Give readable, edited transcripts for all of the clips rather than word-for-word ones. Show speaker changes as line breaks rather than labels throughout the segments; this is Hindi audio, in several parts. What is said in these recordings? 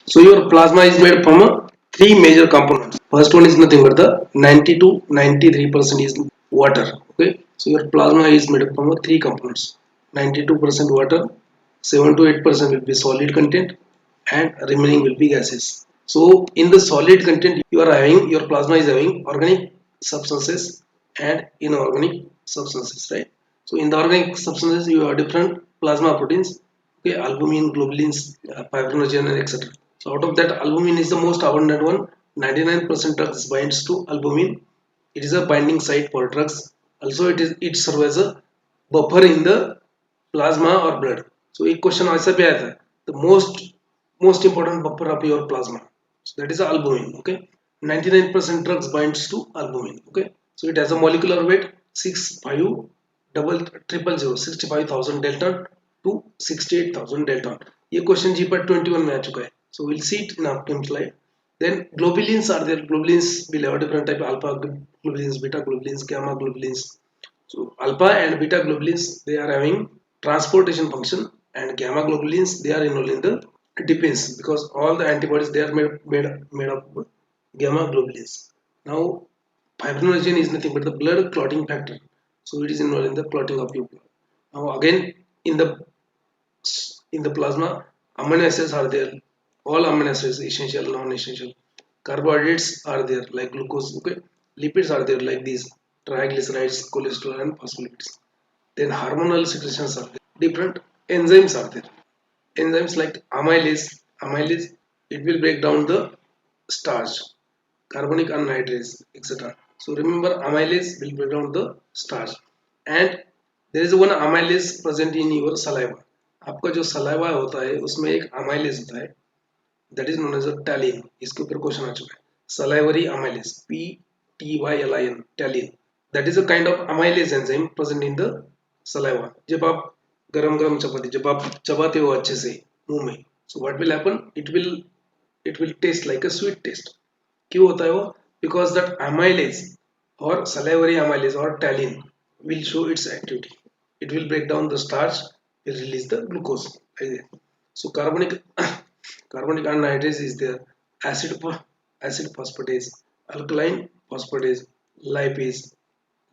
So your plasma is made from three major components. First one is nothing but the 90 to 93% is water. Okay, so your plasma is made up from three components. 92% water, 7 to 8% will be solid content, and remaining will be gases. So in the solid content, you are having your plasma is having organic substances and inorganic substances, right? So in the organic substances, you have different plasma proteins, okay, albumin, globulins, fibrinogen, and etc. So out of that, albumin is the most abundant one. 99% drugs binds to albumin. It is a binding site for drugs. Also, it serves as a buffer in the plasma or blood. So एक question ऐसा भी आया था, the most important buffer of your plasma. So that is albumin. Okay, 99% drugs binds to albumin. Okay, so it has a molecular weight 65 double triple zero 65,000 delta to 68,000 delta. ये question GPAT 21 में आ चुका है. So we'll see it in upcoming slide. Then globulins are there. Globulins will have different type: alpha globulins, beta globulins, gamma globulins. So alpha and beta globulins, they are having transportation function, and gamma globulins, they are involved in the defense, because all the antibodies, they are made of gamma globulins. Now fibrinogen is nothing but the blood clotting factor, so it is involved in the clotting of your blood. Now again, in the plasma, amino acids are there. All amino acids, essential, non-essential. Carbohydrates are there like glucose. Okay, lipids are there like these triglycerides, cholesterol, and phospholipids. Then hormonal secretions are there. Different enzymes are there. Enzymes like amylase, it will break down the starch, carbonic anhydrase, etc. So remember, amylase will break down the starch, and there is one amylase present in your saliva. आपका जो सलाइवा होता है उसमें एक amylase होता है, that is known as a taline. इसके ऊपर क्वेश्चन आ चुका है. Salivary amylase, PTYLIN, taline. That is a kind of amylase enzyme present in the saliva. जब आप गरम गरम चपाती जब आप चबाते हो अच्छे से मुंह में, so what will happen? It will taste like a sweet taste. क्यों होता है वो? Because that amylase or salivary amylase or taline will show its activity. It will break down the starch, will release the glucose. So carbonic anhydrase is there, acid phosphatase, alkaline phosphatase, lipase.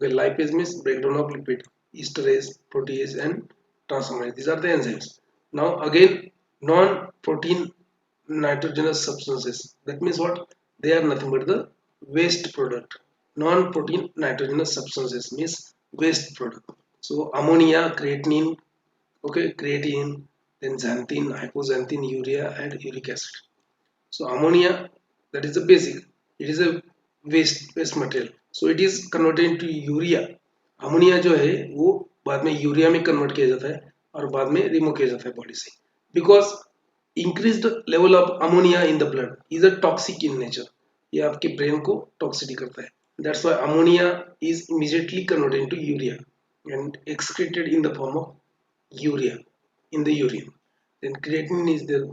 Okay, lipase means breakdown of lipid, esterase, protease, and transformase. These are the enzymes. Now again, non-protein nitrogenous substances. That means what? They are nothing but the waste product. Non-protein nitrogenous substances means waste product. So ammonia, creatinine, okay, creatine, then xanthine, hypoxanthine, urea, and uric acid. So ammonia, that is the basic. It is a waste material. So it is converted into urea. Ammonia जो है वो बाद में यूरिया में कन्वर्ट किया जाता है और बाद में रिमूव किया जाता है बॉडी से, because increased level of ammonia in the blood is a toxic in nature. ये आपके ब्रेन को टॉक्सिटी करता है. That's why ammonia is immediately converted into urea and excreted in the form of urea in the urine. Then creatinine is there.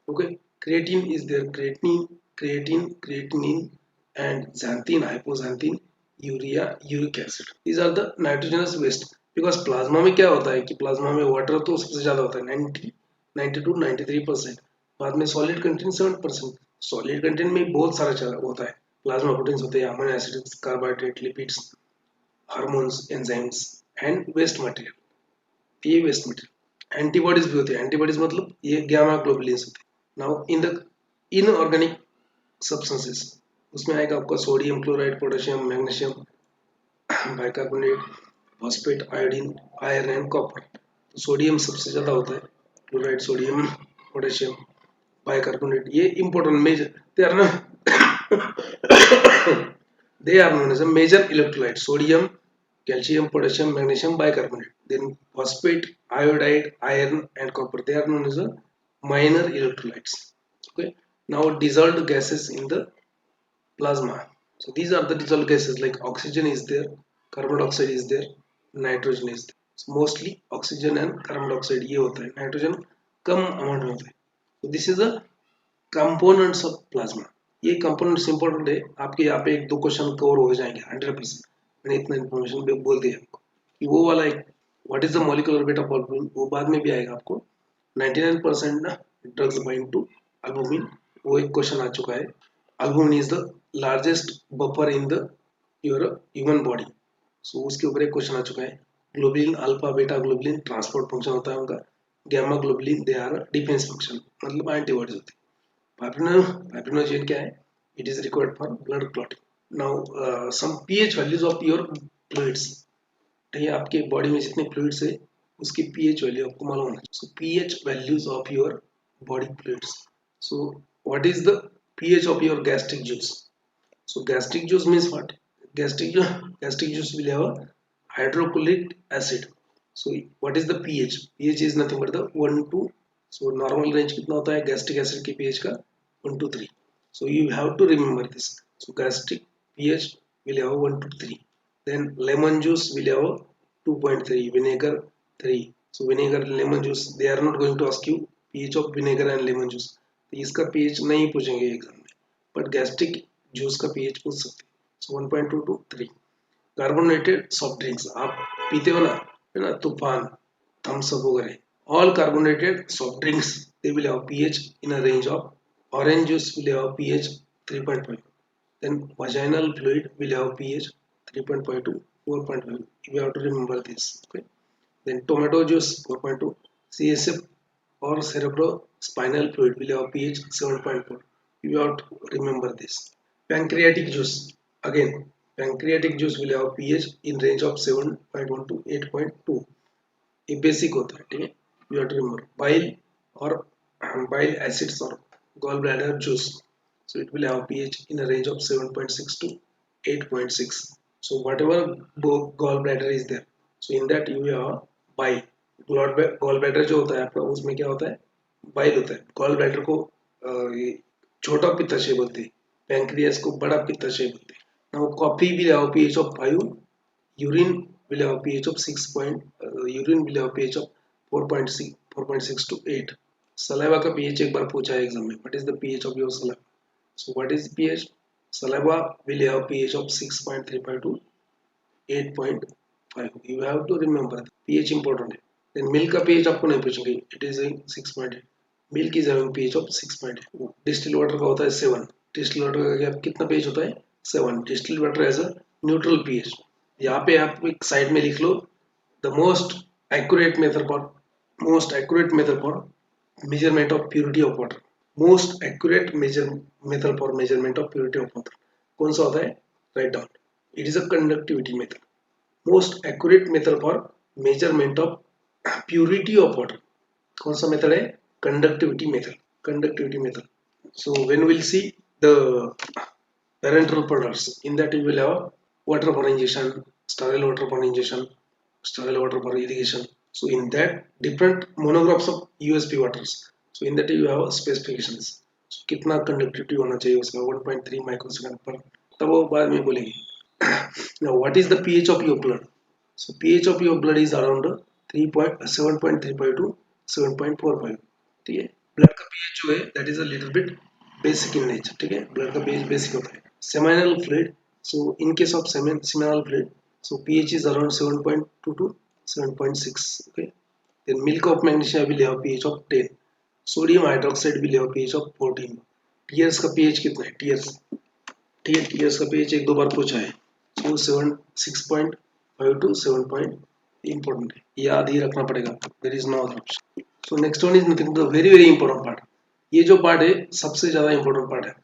Okay, creatine is there. Creatinine, and xanthine, hypoxanthine, urea, uric acid. These are the nitrogenous waste. Because plasma में क्या होता है कि प्लाज्मा में वाटर तो सबसे ज्यादा होता है 90 to 93%. बाद में सॉलिड कंटेंट 7%. सॉलिड कंटेंट में बहुत सारा होता है. प्लाज्मा प्रोटीन्स होते हैं, amino acids, carbohydrate, lipids, hormones, enzymes, and waste material. ये वेस्ट मटेरियल. एंटीबॉडीज भी होते हैं. एंटीबॉडीज मतलब ये गामा ग्लोबुलिन्स होते हैं. Now in the inorganic substances, उसमें आएगा आपका sodium chloride, potassium, magnesium, bicarbonate, phosphate, iodine, iron and copper. तो सोडियम सबसे ज्यादा होता है, क्लोराइड, सोडियम, पोटेशियम, बाइकार्बोनेट. ये important major they are known as a major electrolyte: sodium, calcium, potassium, magnesium, bicarbonate. Then phosphate, iodide, iron, and copper, they are known as a minor electrolytes. Okay, now dissolved gases in the plasma. So these are the dissolved gases like oxygen is there, carbon dioxide is there, nitrogen is there. So mostly oxygen and carbon dioxide ये होता है, nitrogen कम amount में होता है. So this is the components of plasma. ये कंपोनेंट्स इंपॉर्टेंट है. आपके यहाँ पे एक दो क्वेश्चन कवर हो जाएंगे 100%. मैंने इतना इन्फॉर्मेशन बोल दिया आपको कि वो वाला एक what is the molecular weight of albumin, वो बाद में भी आएगा आपको. 99% ना ड्रग्स बाइंड टू अल्बुमिन, वो एक क्वेश्चन आ चुका है। Albumin is the largest buffer in the your human body. So उसके ऊपर एक क्वेश्चन आ चुका है। Globulin alpha beta globulin transport function होता है उनका, gamma globulin they are defence function, मतलब एंटीबॉडीज होती है। फाइब्रिनोजेन क्या है? It is required for blood clotting. Now some pH values of your fluids, ठीक है, आपके बॉडी में जितने फ्लूइड्स है उसकी पीएच वैल्यू आपको मालूम है। सो pH values of your body fluids. So what is the pH of your gastric juice? So gastric juice means what? Gastric juice will have a hydrochloric acid. So what is the pH? pH is nothing but the 1 to, so normal range कितना होता है gastric acid के pH का? 1 to 3. So you have to remember this. So gastric pH will have 1 to 3. Then lemon juice will have 2.3, vinegar 3. So vinegar, lemon juice, they are not going to ask you pH of vinegar and lemon juice. तो इसका pH नहीं पूछेंगे एग्जाम में, बट गैस्ट्रिक जूस का pH पूछ सकते हैं। सो 1.2 to 3. कार्बोनेटेड सॉफ्ट ड्रिंक्स आप पीते हो ना, है ना, तूफान, थम्स अप वगैरह, all carbonated soft drinks they will have pH in a range of, orange juice will have pH 3.5. then vaginal fluid will have pH 3.5 to 4.5. You have to remember this. Okay. Then tomato juice 4.2. CSF or cerebrospinal fluid will have pH 7.4. You have to remember this. Pancreatic juice, again pancreatic juice will have pH in range of 7.1 to 8.2. ये बेसिक होता है, ठीक है, you have to remember. Bile और बाइल एसिड्स और gall bladder juice, so it will have pH in a range of 7.6 to 8.6. so whatever gallbladder is there, so in that you have bile. gallbladder जो होता है आपका, उसमें क्या होता है? बाइल होता है। gallbladder को ये छोटा पित्ताशय बोलते हैं, पैंक्रियास को बड़ा पित्ताशय बोलते हैं। now coffee will have pH of 5, urine will have pH of 6 point, urine will have pH of 4.6 to 8. saliva का pH एक बार पूछा है एग्जाम में, what is the pH of your saliva? So what is pH? Saliva will have pH of 6.35 to 8.5. You have to remember pH important है। Then milk का pH आपको नहीं पूछेंगे, it is 6.8. Milk is having pH of 6.8. Distilled water का होता है 7. Distilled water का कितना pH होता है? 7. Distilled water has a neutral pH. यहाँ पे आप एक साइड में लिख लो, the most accurate method for measurement of purity of water. Most accurate method for measurement of purity of water कौन सा होता है? Write down, it is a conductivity method. Most accurate method for measurement of purity of water कौन सा मेथड है? Conductivity method. So when will see the parenteral products, in that you will have water for injection, sterile water for injection, sterile water for irrigation. So in that different monographs of USP waters, so in that you have specifications. So कितना conductivity होना चाहिए उसका 1.3 माइक्रोसेकंड पर, तब वो बाद में बोलेंगे। Now what is the pH of your blood? So pH of your blood is around 7.35 to 7.45. ठीक है, ब्लड का pH जो है that is a little bit basic in nature, ठीक है, ब्लड का pH बेसिक होता है। seminal fluid, so in case of seminal fluid, so pH is around 7.2 to 7.6. okay, then milk of magnesia will have pH of 10. sodium hydroxide will have pH of 14. tears का pH कितना है? tears का pH एक दो बार पूछा है, so 6.5 to 7 point important है, याद ही रखना पड़ेगा, there is no other option. so next one is nothing but the very important part. ये जो पार्ट है सबसे ज्यादा इंपॉर्टेंट पार्ट है,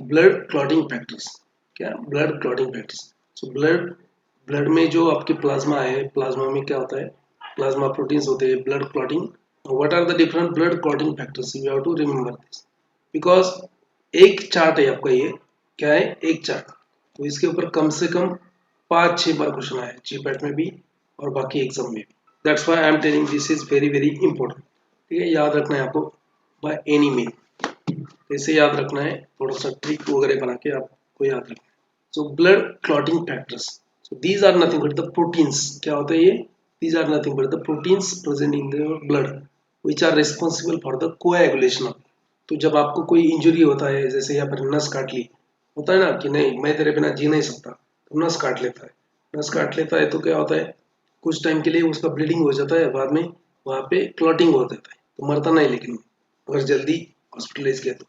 ब्लड क्लॉटिंग फैक्टर्स। क्या? Blood clotting factors. So blood में जो आपके प्लाज्मा है, प्लाज्मा में क्या होता है? प्लाज्मा प्रोटीन्स होते हैं, blood clotting. What are the different blood clotting factors? You have to remember this, because एक चार्ट है आपका, ये क्या है? एक चार्ट। तो इसके ऊपर कम से कम 5-6 बार क्वेश्चन आया, जीपैट में भी और बाकी एग्जाम में भी। That's why I am telling this is very very important. ठीक है, याद रखना है आपको बाय एनी मीन। कैसे याद रखना है? थोड़ा सा ट्रिक वगैरह बना के आपको याद रखना है। So blood clotting factors, so these are nothing but the proteins. क्या होता है ये? These are nothing but the proteins present in the blood which are responsible for the coagulation of. तो जब आपको कोई इंजरी होता है, जैसे यहाँ पर नस काट ली, होता है ना कि नहीं मैं तेरे बिना जी नहीं सकता, तो नस काट लेता है। नस काट लेता है तो क्या होता है? कुछ टाइम के लिए उसका ब्लीडिंग हो जाता है, बाद में वहाँ पे क्लॉटिंग हो जाता है, तो मरता नहीं, लेकिन अगर जल्दी हॉस्पिटलाइज किया तो.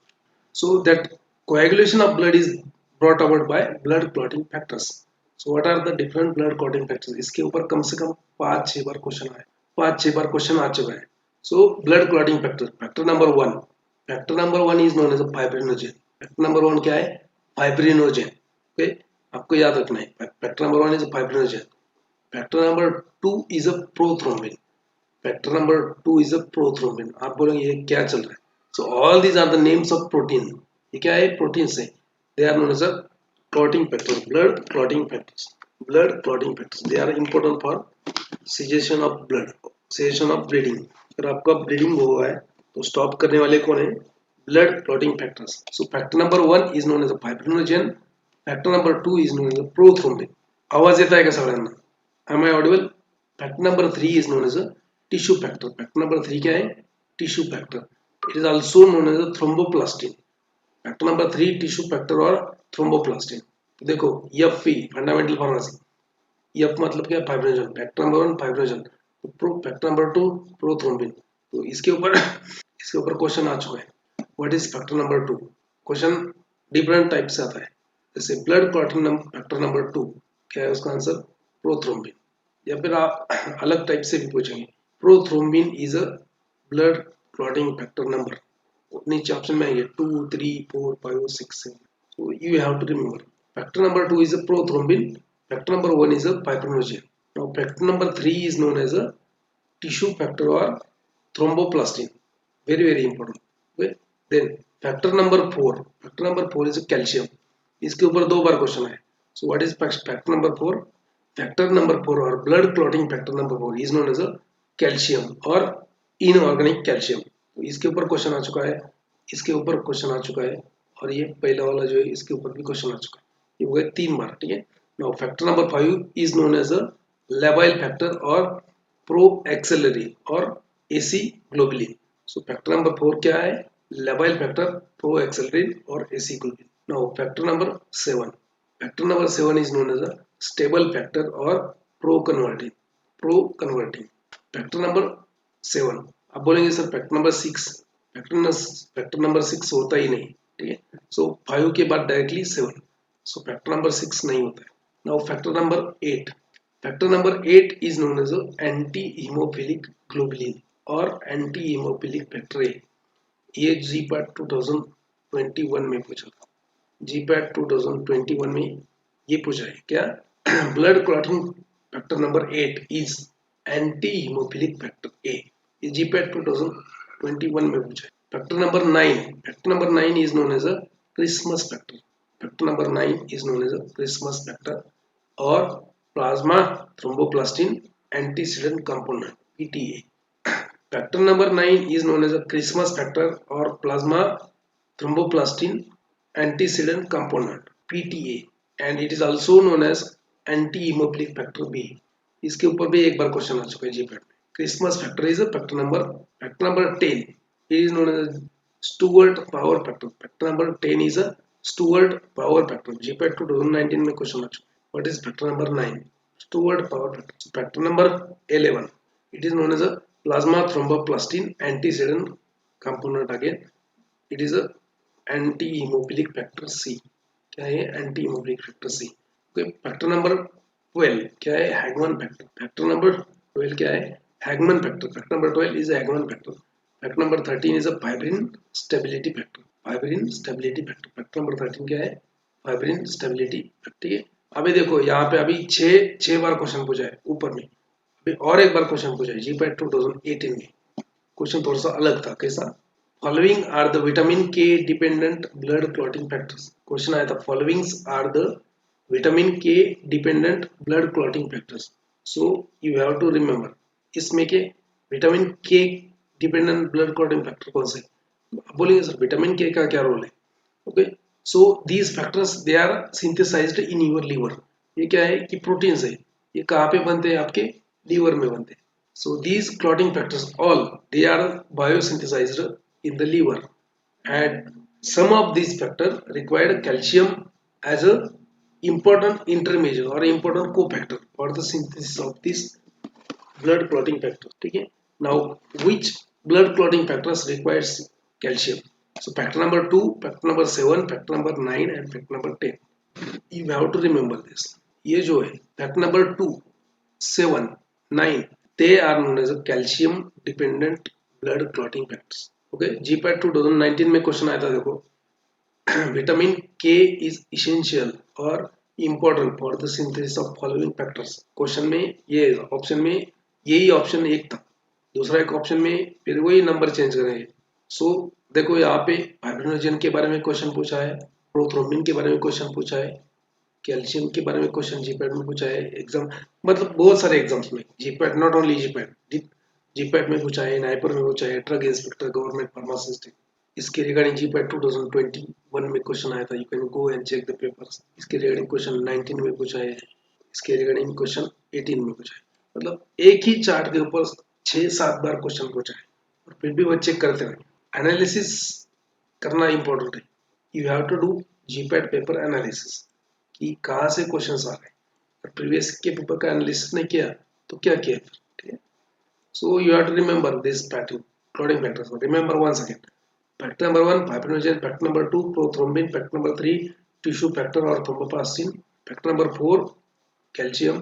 So that coagulation of blood is brought about by blood clotting factors. So what are the different blood clotting factors? इसके ऊपर कम से कम 5-6 बार क्वेश्चन आया, 5-6 बार क्वेश्चन आ चुका है. So blood clotting factor, factor number 1, factor number 1 is known as a fibrinogen. Factor number 1 क्या है? Fibrinogen. Okay, आपको याद रखना है. Factor number 1 is a fibrinogen. Factor number 2 is a prothrombin. Factor number 2 is a prothrombin. आप बोलेंगे ये क्या चल रहा है? So all these are the names of protein. ये क्या है? Proteins है. They are known as a clotting factors, blood clotting factors. Blood clotting factors. They are important for cessation of blood, cessation of bleeding. अगर आपका bleeding हुआ है तो stop करने वाले कौन है? Blood clotting factors. So factor number 1 is known as a fibrinogen. Factor number 2 is known as a prothrombin. आवाज येत आहे का सगळ्यांना? Am I audible? Factor number 3 is known as a tissue factor. Factor number 3 क्या है? Tissue factor. It is also known as a thromboplastin. Factor number 3 tissue factor और thromboplastin. तो देखो FP फंडामेंटल फार्मेसी, F मतलब क्या? फाइब्रिनोजन. फैक्टर नंबर 1 फाइब्रिनोजन, तो फैक्टर नंबर 2 प्रोथ्रोम्बिन. तो इसके ऊपर क्वेश्चन आ चुका है. What is factor number 2? Question different type से आता है. जैसे ब्लड क्लॉटिंग फैक्टर नंबर 2 क्या है? उसका आंसर प्रोथ्रोम्बिन. या फिर आप अलग टाइप से भी पूछेंगे. Prothrombin is a blood clotting factor number. नीचे ऑप्शन में आएंगे 2, 3, 4, 5, 6, 7. So you have to remember. Factor number 2 is a prothrombin. Factor number 1 is a fibrinogen. Now factor number 3 is known as a tissue factor or thromboplastin. Very very important. Okay. Then factor number 4. Factor number 4 is a calcium. इसके ऊपर 2 बार क्वेश्चन है. So what is factor number 4? Factor number 4 or blood clotting factor number 4 is known as a calcium or inorganic calcium. तो इसके ऊपर क्वेश्चन आ चुका है, इसके ऊपर क्वेश्चन आ चुका है, और ये पहला वाला जो है इसके ऊपर भी क्वेश्चन आ चुका है. ये हो गए 3 बार. ठीक है. Now factor number 5 is known as a labile factor और प्रो एक्सेलरी और AC globulin. So factor number 4 क्या है? लेबाइल फैक्टर, प्रो एक्सेलरी और AC globulin. Now factor number 7. Factor number 7 is known as a stable factor और प्रो कन्वर्टिंग. Factor number 7. आप बोलेंगे sir factor number 6. Factor number 6 होता ही नहीं. ठीक है. सो 5 के बाद डायरेक्टली 7. सो फैक्टर नंबर 6 नहीं होता है. Now factor number 8. Factor number 8 is known as anti haemophilic globulin और एंटी हीमोफिलिक फैक्टर ए. ये जीपैट 2021 में पूछा था. जीपैट 2021 में ये पूछा है क्या? Blood clotting factor number 8 is anti haemophilic factor A. ये जीपैट 2021 में पूछा है. Factor number 9. Factor number 9 is known as a Christmas factor. Factor number 9 is known as a Christmas factor और plasma thromboplastin antecedent component PTA. Factor number 9 is known as a Christmas factor और plasma thromboplastin antecedent component PTA and it is also known as anti haemophilic factor B. इसके ऊपर भी एक बार क्वेश्चन आ चुका है जीपैट में. Christmas factor is a factor number 10. It is known as Stewart power factor. Factor number 10 is a Stewart power factor. GPAT 2019 में क्वेश्चन आ चुका है. What is factor number 9? Stewart power factor. So factor number 11. It is known as a plasma thromboplastin antecedent component again. It is a anti-hemophilic factor C. क्या है? Anti-hemophilic factor C. Okay. Factor number 12 क्या है? Hagman factor. Factor number 12 क्या है? Hagman factor. Factor number 12 is a Hagman factor. Factor number 13 is a fibrin stability factor. Fibrin stability factor. Factor number 13 क्या है? Fibrin stability factor. ठीक है. अभी देखो यहाँ पे अभी 6 बार क्वेश्चन पूछा है ऊपर में. अभी और एक बार क्वेश्चन पूछा है जीपैट 2018 में. क्वेश्चन थोड़ा सा अलग था. कैसा? Following are the vitamin K dependent blood clotting factors. Question आया था followings are the vitamin K dependent blood clotting factors. So you have to remember. इसमें K vitamin K dependent blood clotting factor कौन से? बोलेंगे सर विटामिन के का क्या रोल है? Okay. So these factors they are synthesised in your liver. ये क्या है कि प्रोटीन्स है. ये कहाँ पे बनते हैं? आपके लीवर में बनते हैं. So these clotting factors all they are biosynthesised in the liver and some of these factor required calcium as a important intermediate or important cofactor for the synthesis of this blood clotting factor. ठीक है. Now which blood clotting factors requires calcium? So factor number 2, factor number 7, factor number 9 and factor number 10. You have to remember this. ये जो है factor number 2, 7, 9, they are known as a calcium dependent blood clotting factors. Okay, GPAT 2019 में क्वेश्चन आया था, देखो विटामिन के इज इसेंशियल और important for the synthesis of following factors. Question में ये ऑप्शन में यही ऑप्शन एक था, दूसरा एक ऑप्शन में फिर वही नंबर चेंज करेंगे. सो देखो यहाँ पे फाइब्रिनोजन के बारे में क्वेश्चन पूछा है, प्रोथ्रोम्बिन के बारे में क्वेश्चन पूछा है, कैल्शियम के बारे में क्वेश्चन जीपैट में पूछा है. एग्जाम मतलब बहुत सारे एग्जाम्स में जीपैट, नॉट ओनली जीपैट में पूछा है, नाइपर में पूछा है, ड्रग इंस्पेक्टर, गवर्नमेंट फार्मासिस्ट. इसके रिगार्डिंग जीपैट 2021 में क्वेश्चन आया था, you can go and check the papers. इसके रिगार्डिंग क्वेश्चन 19 में पूछा है, इसके रिगार्डिंग क्वेश्चन 18 में पूछा है. मतलब एक ही चार्ट के ऊपर 6-7 बार क्वेश्चन पूछा है और फिर भी वो चेक करते हैं. एनालिसिस करना इंपॉर्टेंट है. You have to do GPAT paper analysis कि कहाँ से क्वेश्चन आ रहे हैं. प्रीवियस के पेपर का एनालिसिस नहीं किया तो क्या किया, ठीक है. So you have to remember this pattern, clotting factors. Remember once again. Factor number 1 fibrinogen, factor number 2 prothrombin, factor number 3 tissue factor और thromboplastin, factor number 4 calcium,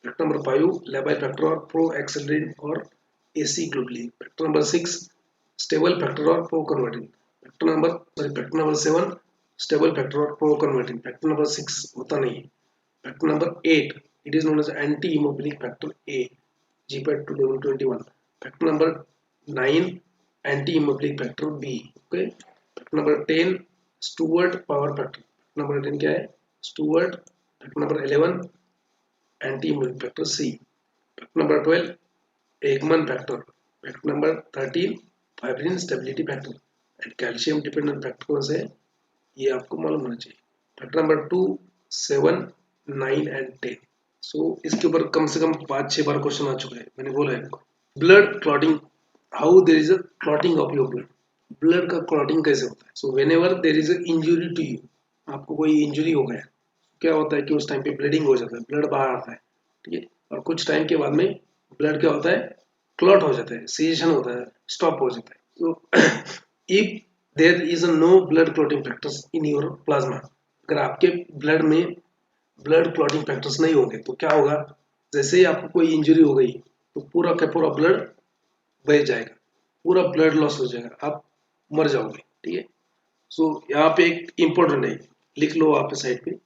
factor number 5 labile factor और प्रोएक्सिलिन और AC globulin, factor number 6 stable factor और proconvertin, factor number 7 stable factor और प्रो कन्वर्टिन. फैक्टर नंबर 6 होता नहीं. Factor number 8 it is known as anti haemophilic factor A, GPAT 2021. Factor number 9 anti haemophilic factor B. Okay. Factor number 10 Stuart Prower factor. Number 10 क्या है, Stuart. Factor number 11 anti haemophilic factor C. Factor number 12 Hageman factor. Factor number 13 fibrin stability factor. And calcium dependent factor कौन से है ये आपको मालूम होना चाहिए. Factor number 2, 7, 9 and 10. सो इसके ऊपर कम से कम 5-6 बार क्वेश्चन आ चुका है, मैंने बोला है आपको. Blood clotting, how there is a clotting of your blood. Blood का क्लॉटिंग कैसे होता है. So whenever there is a injury to you, आपको कोई इंजुरी हो गया, क्या होता है कि उस टाइम पे ब्लीडिंग हो जाता है, ब्लड बाहर आता है, ठीक है. और कुछ टाइम के बाद में ब्लड क्या होता है, क्लॉट हो जाता है, सीजेशन होता है, स्टॉप हो जाता है. So if there is a no blood clotting factors in your plasma, अगर आपके ब्लड में ब्लड क्लॉटिंग फैक्टर्स नहीं होंगे तो क्या होगा, जैसे ही आपको कोई इंजरी हो गई तो पूरा का पूरा ब्लड बह जाएगा, पूरा ब्लड लॉस हो जाएगा, आप मर जाओगे, ठीक है. सो यहाँ पे एक इंपॉर्टेंट है, लिख लो आप साइड पे.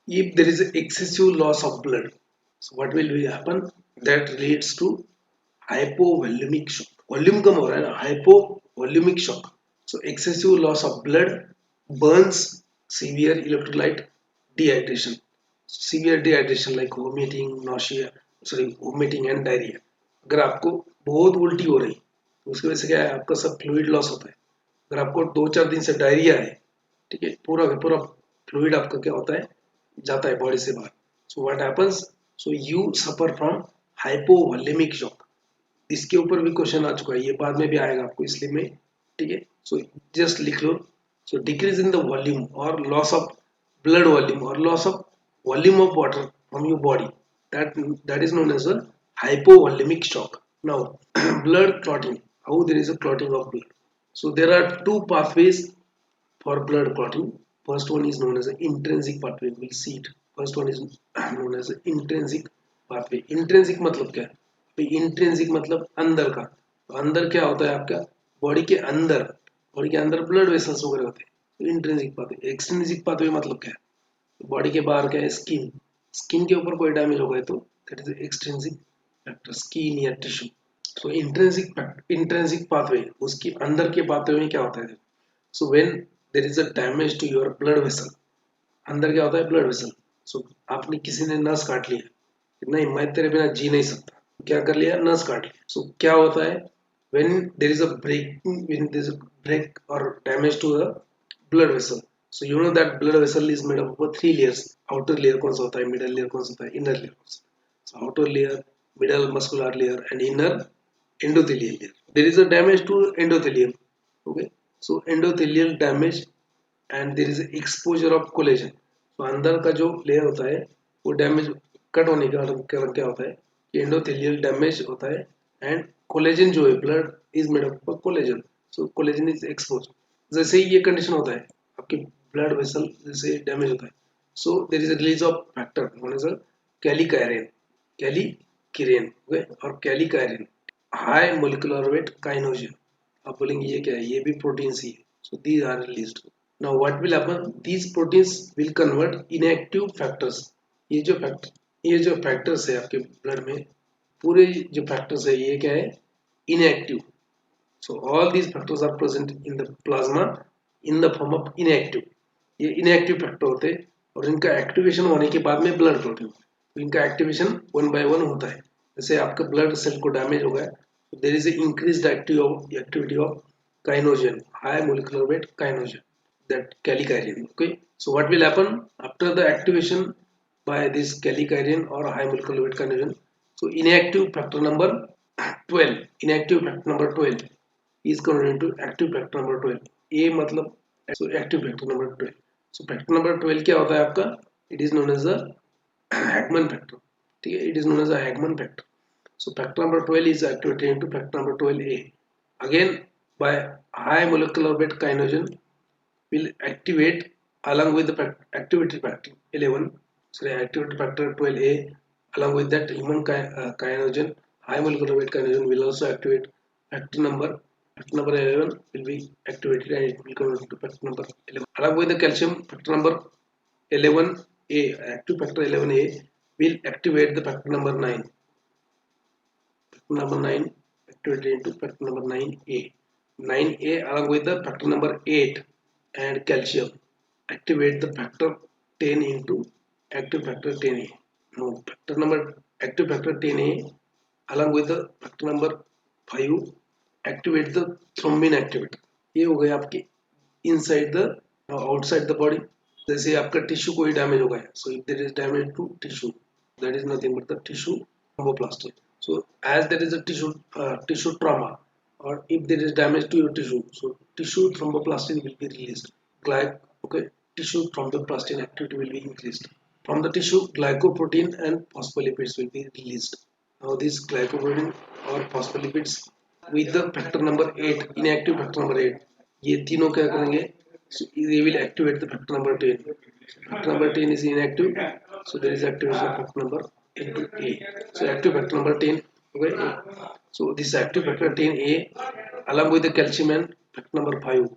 if there is excessive loss of blood, so what will happen, that leads to hypovolumic shock. Volume कम हो रहा है ना, hypovolumic shock. So excessive loss of blood burns, severe electrolyte dehydration, severe dehydration like vomiting, nausea, vomiting and diarrhea. अगर आपको बहुत उल्टी हो रही तो उसकी वजह से क्या है, आपका सब फ्लूइड लॉस होता है. अगर आपको 2-4 दिन से डायरिया है, ठीक है, पूरा का पूरा फ्लूइड आपका क्या होता है, जाता है बॉडी से बाहर. So what happens, so you suffer from hypovolaemic shock. इसके ऊपर भी क्वेश्चन आ चुका है, ये बाद में भी आएगा आपको इसलिए में, ठीक है. सो जस्ट लिख लो. सो डिक्रीज इन द वॉल्यूम और लॉस ऑफ ब्लड वॉल्यूम और loss of volume of water from your body, that is known as a hypovolumic shock. Now blood clotting, how there is a clotting of blood. So there are two pathways for blood clotting. First one is known as an intrinsic pathway. We'll see it. First one is known as an intrinsic pathway. Intrinsic मतलब क्या है, इंट्रिंसिक मतलब अंदर का. तो अंदर क्या होता है आपका, बॉडी के अंदर ब्लड वेसल्स वगैरह होते हैं, तो इंट्रिंसिक पाथवे. एक्सट्रिंसिक पाथवे मतलब क्या है, बॉडी के बाहर क्या है, स्किन के ऊपर कोई डैमेज हो गया तो that is extrinsic factor, skin या टिश्यू. तो इंट्रिंसिक पाथवे, उसके अंदर के पाथवे में क्या होता है. So when there is a damage to your blood vessel, अंदर क्या होता है, ब्लड वेसल. सो आपने किसी ने नस काट लिया, नहीं मैं तेरे बिना जी नहीं सकता, क्या कर लिया, नस काट लिया. सो क्या होता है, when there is a break or damage to the blood vessel, so you know that blood vessel is made up of 3 layers. outer layer कौन सा होता है, middle layer कौन सा होता है, inner layer. So outer layer, middle muscular layer and inner endothelial layer. There is a damage to endothelium. Okay, so endothelial damage and there is exposure of collagen. So अंदर का जो लेयर होता है वो डैमेज कट होने के कारण क्या होता है कि एंडोथेलियल डैमेज होता है. एंड कोलेजन जो है, blood is made up of collagen, so collagen is expose. जैसे ही ये कंडीशन होता है आपके ब्लड वेसल जैसे डैमेज होता है, so there is a release of factor known as a kallikrein, kallikrein, okay, और kallikrein high molecular weight kininogen. आप बोलेंगे ये क्या है, ये भी प्रोटीन्स ही है। So these are released. Now what will happen, these proteins will convert inactive factors. ये जो फैक्टर्स है आपके ब्लड में, पूरे जो फैक्टर्स है ये क्या है, inactive. So all these factors are present in the plasma in the form of inactive. ये inactive factor होते हैं और इनका एक्टिवेशन होने के बाद में ब्लड क्लॉटिंग, तो इनका एक्टिवेशन वन बाय वन होता है। जैसे आपका ब्लड सेल को डैमेज हो गया, तो there is increased activity of kininogen, high molecular weight kininogen, that callicarine. Okay, so what will happen after the activation by this callicarine or high molecular weight kininogen? So inactive factor number 12, inactive factor number 12 is converted into active factor number 12. A मतलब so active factor number 12. So factor number 12 क्या होता है आपका? It is known as a Hagman factor. ठीक है, it is known as a Hagman factor. So factor number 12 is activated into factor number 12A. Again, by high molecular weight kininogen will activate along with the activity factor 11, sorry, activity factor 12A, along with that human kininogen, high molecular weight kininogen will also activate factor number 11 will be activated and it will convert to factor number 11. Along with the calcium, factor number 11A, active factor 11A will activate the factor number 9. Factor number 9 activated into factor number 9A. 9A along with the factor number 8 and calcium activate the factor 10 into active factor 10A. Now factor number active factor 10A along with the factor number 5 activate the thrombin activator. ये हो गए आपके inside the outside the body. जैसे आपका टिश्यू कोई डैमेज हो गया, so if there is damage to tissue, that is nothing but the tissue thromboplastin. So as there is a tissue trauma, or if there is damage to your tissue, so tissue thromboplastin will be released. Okay, tissue thromboplastin activity will be increased. From the tissue, glycoprotein and phospholipids will be released. Now these glycoprotein or phospholipids with the factor number 8, inactive factor number 8, ये तीनों क्या करेंगे, so they will activate the factor number 10. Factor number 10 is inactive, so there is activation of factor number into A. So active factor number 10, okay. So this active factor 10A along with the calcium and factor number 5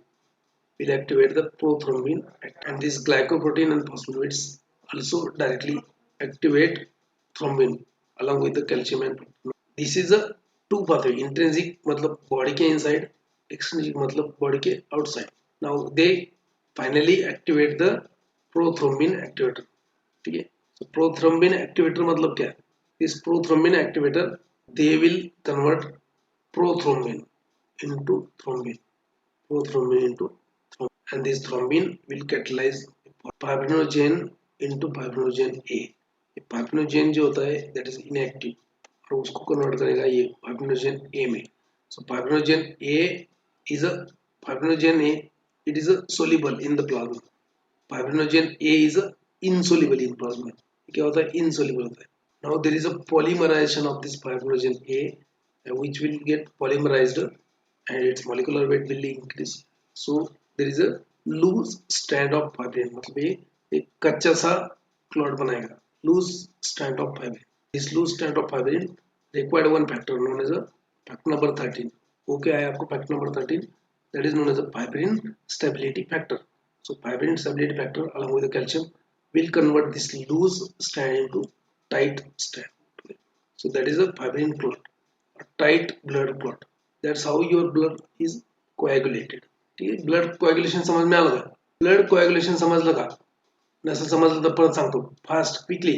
will activate the prothrombin, and this glycoprotein and phospholipids also directly activate thrombin along with the calcium and this is a two pathway. Intrinsic मतलब body के inside, extrinsic मतलब body के outside. Now they finally activate the prothrombin activator. ठीक है, so prothrombin activator मतलब क्या है? This prothrombin activator they will convert prothrombin into thrombin, prothrombin into thrombin, and this thrombin will catalyze fibrinogen into fibrinogen A. Fibrinogen जो होता है दैट इज इनएक्टिव और उसको कन्वर्ट करेगा ये फाइब्रिनोजेन ए में. So fibrinogen A is a fibrinogen A it is a soluble in the plasma. Fibrinogen A is a insoluble in plasma. क्या होता है, इनसोल्यूबल होता है. Now there is a polymerisation of this fibrinogen A which will get polymerised and its molecular weight will increase. So there is a loose strand of fibrin, मतलब ये एक कच्चा सा क्लॉट बनाएगा, loose strand of fibrin. This loose strand of fibrin required one factor known as a factor number 13. वो क्या है आपको factor number 13? That is known as a fibrin stability factor. So fibrin stability factor along with the calcium will convert this loose strand into tight strand. So that is a fibrin clot, a tight blood clot. That's how your blood is coagulated. ठीक आहे, ब्लड कोएगुलेशन समज में आलं का? ब्लड कोएगुलेशन समजलं का? नसं समजलं तर परत सांगतो फास्ट क्विकली.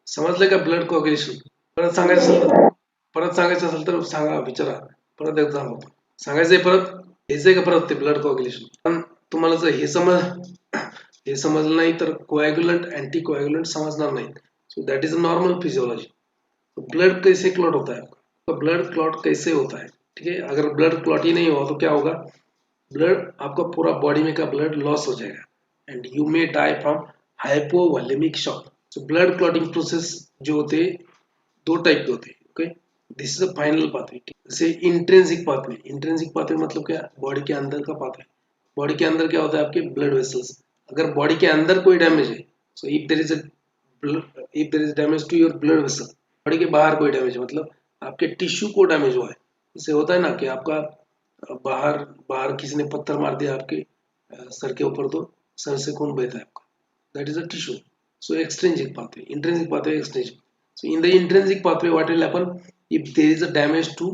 समजलं का ब्लड कोएगुलेशन? परत सांगायचं असेल तर सांगा, विचारा, परत एकदा सांगतो. सांगायचंय परत, हेच आहे का परत ते ब्लड कोएगुलेशन? पण तुम्हाला जर हे समजलं नाही तर कोएगुलेंट एंटी कोएगुलेंट समझणार नहीं. So that is a normal physiology. तो ब्लड कैसे क्लॉट होता है आपका? तो ब्लड क्लॉट कैसे होता है? ठीक है, अगर ब्लड क्लॉट ही नहीं हुआ तो क्या होगा, ब्लड आपका पूरा बॉडी में का ब्लड लॉस हो जाएगा and you may die from hypovolaemic shock. So blood clotting process जो होते दो टाइप के होते हैं. Okay, this is a final pathway. जैसे इंट्रिंसिक पाथवे. इंट्रिंसिक पाथवे मतलब क्या, बॉडी के अंदर का पाथवे. बॉडी के अंदर क्या होता है आपके ब्लड वेसल्स। अगर बॉडी के अंदर कोई डैमेज है, so if there is damage to your blood vessel, body के बाहर कोई डैमेज है मतलब आपके टिश्यू को डैमेज हुआ है। इससे होता है ना कि आपका बाहर बाहर किसी ने पत्थर मार दिया आपके सर के ऊपर, तो सर से खून बहता है आपका, that is a tissue. So extrinsic pathway, intrinsic pathway, extrinsic. So in the intrinsic pathway, what will happen if there is a damage to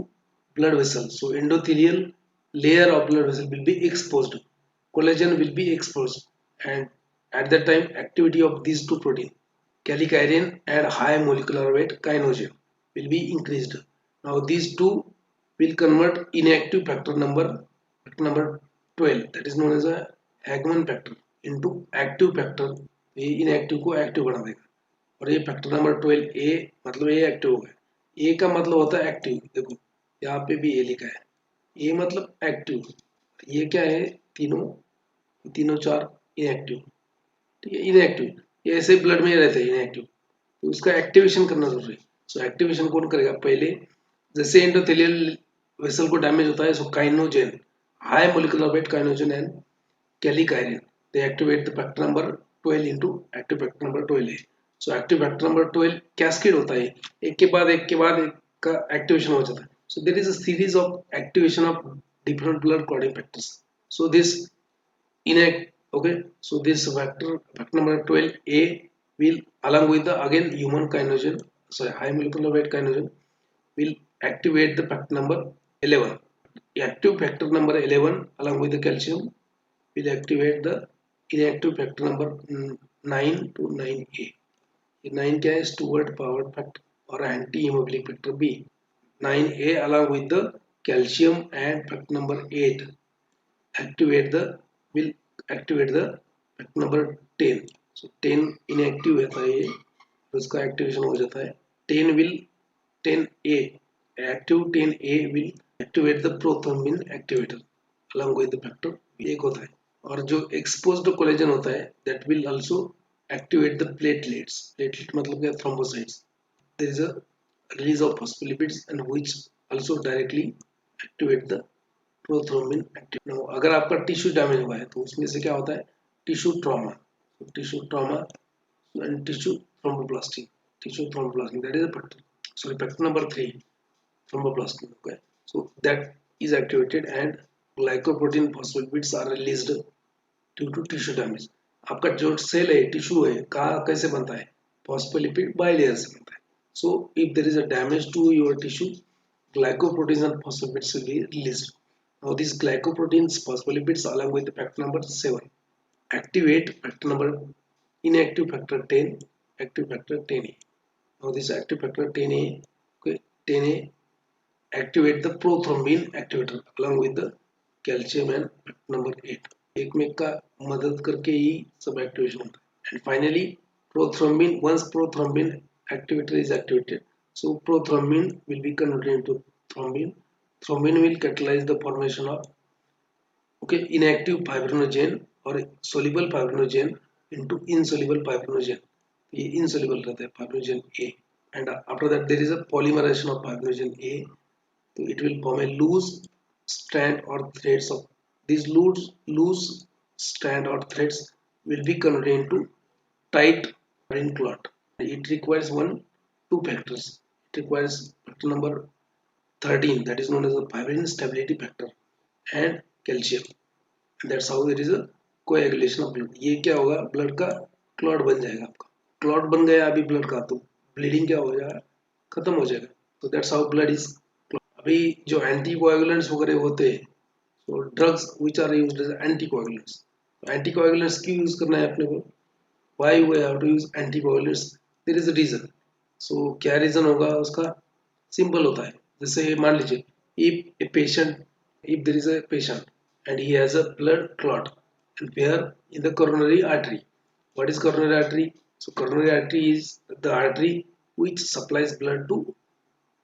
blood vessel? So endothelial layer of blood vessel will be exposed, collagen will be exposed, and at that time activity of these two protein, calcium and high molecular weight kinogen will be increased. Now these two will convert inactive factor number 12, that is known as a Hagman factor, into active factor। ये इनएक्टिव को एक्टिव बना देगा। और ये फैक्टर नंबर 12 ए, मतलब ये एक्टिव हो गया। ए का मतलब होता है एक्टिव, देखो यहाँ पे भी ए लिखा है, ए मतलब एक्टिव। ये क्या है, तीनों तीनों चार इनएक्टिव, ठीक है। इनएक्टिव ये ऐसे ब्लड में रहते हैं इनएक्टिव, तो उसका एक्टिवेशन करना जरूरी है। सो एक्टिवेशन कौन करेगा, पहले जैसे एंडोथेलियल वेसल को डैमेज होता है, so kininogen, high molecular weight kininogen and calcium, they activate the factor number 12 into active factor number 12 है। so active factor number 12 cascade होता है, एक के बाद एक के बाद एक का एक्टिवेशन हो जाता है। so there is a series of activation of different blood clotting factors। so this okay, so this factor number 12a will, along with the again human kinogen, sorry, high molecular weight kinogen, will activate the factor number 11। active factor number 11 along with the calcium will activate the inactive factor number 9 to 9a। ये 9 क्या है, स्टुअर्ट पावर फैक्टर और anti haemophilic factor B. 9a along with the calcium and factor number 8 activate the will activate the factor number 10। so 10 inactive रहता है ये, उसका एक्टिवेशन हो जाता है 10 will 10a active 10a will activate the prothrombin activator along with the factor एक होता है। और जो एक्सपोज्ड कोलेजन होता है that will also activate the platelets. Platelet मतलब क्या, thrombocytes. There is a release of phospholipids and which also directly activate the prothrombin active. Now अगर आपका टिश्यू डैमेज हुआ है तो उसमें से क्या होता है, tissue trauma, tissue trauma and tissue thromboplastin, tissue thromboplastin, that is a factor, sorry factor number 3 thromboplastin। okay, so that is activated and glycoprotein phospholipids are released due to tissue damage। आपका जो सेल है, टिश्यू है, कहाँ कैसे बनता है, फॉस्फोलिपिड बाइलेयर से बनता है। so if there is a damage to your tissue, glycoproteins and phospholipids will be released। now these glycoproteins phospholipids along with the factor number 7 activate factor number inactive factor 10, active factor 10a। now this active factor 10a, okay, 10a activate the prothrombin activator along with the calcium and number 8। एक में का मदद करके ही सब एक्टिवेशन होता है। And finally prothrombin, once prothrombin activator is activated, so prothrombin will be converted into thrombin। thrombin will catalyze the formation of, okay, inactive fibrinogen or soluble fibrinogen into insoluble fibrinogen। ये insoluble रहता है fibrinogen A, and after that there is a polymerization of fibrinogen A, so it will form a loose strand or threads of these loose strand or threads will be converted into tight fibrin clot। it requires two factors, it requires factor number 13, that is known as the fibrin stability factor, and calcium, and that's how there is a coagulation of blood। ये क्या होगा, ब्लड का क्लॉट बन जाएगा। आपका क्लॉट बन गया अभी ब्लड का, तो ब्लीडिंग क्या हो जाएगा, खत्म हो जाएगा। तो दैट्स हाउ ब्लड इज। अभी जो एंटीकोएगुलेंट्स वगैरह होते हैं, तो drugs which are used as anticoagulants, तो एंटीकोएगुलेंट्स क्यों यूज करना है अपने को, why we have to use anticoagulants, there is a reason. So क्या रीजन होगा उसका, सिंपल होता है। जैसे मान लीजिए if a patient, if there is a patient and he has a blood clot and where in the coronary artery, what is coronary artery, so coronary artery is the artery which supplies blood to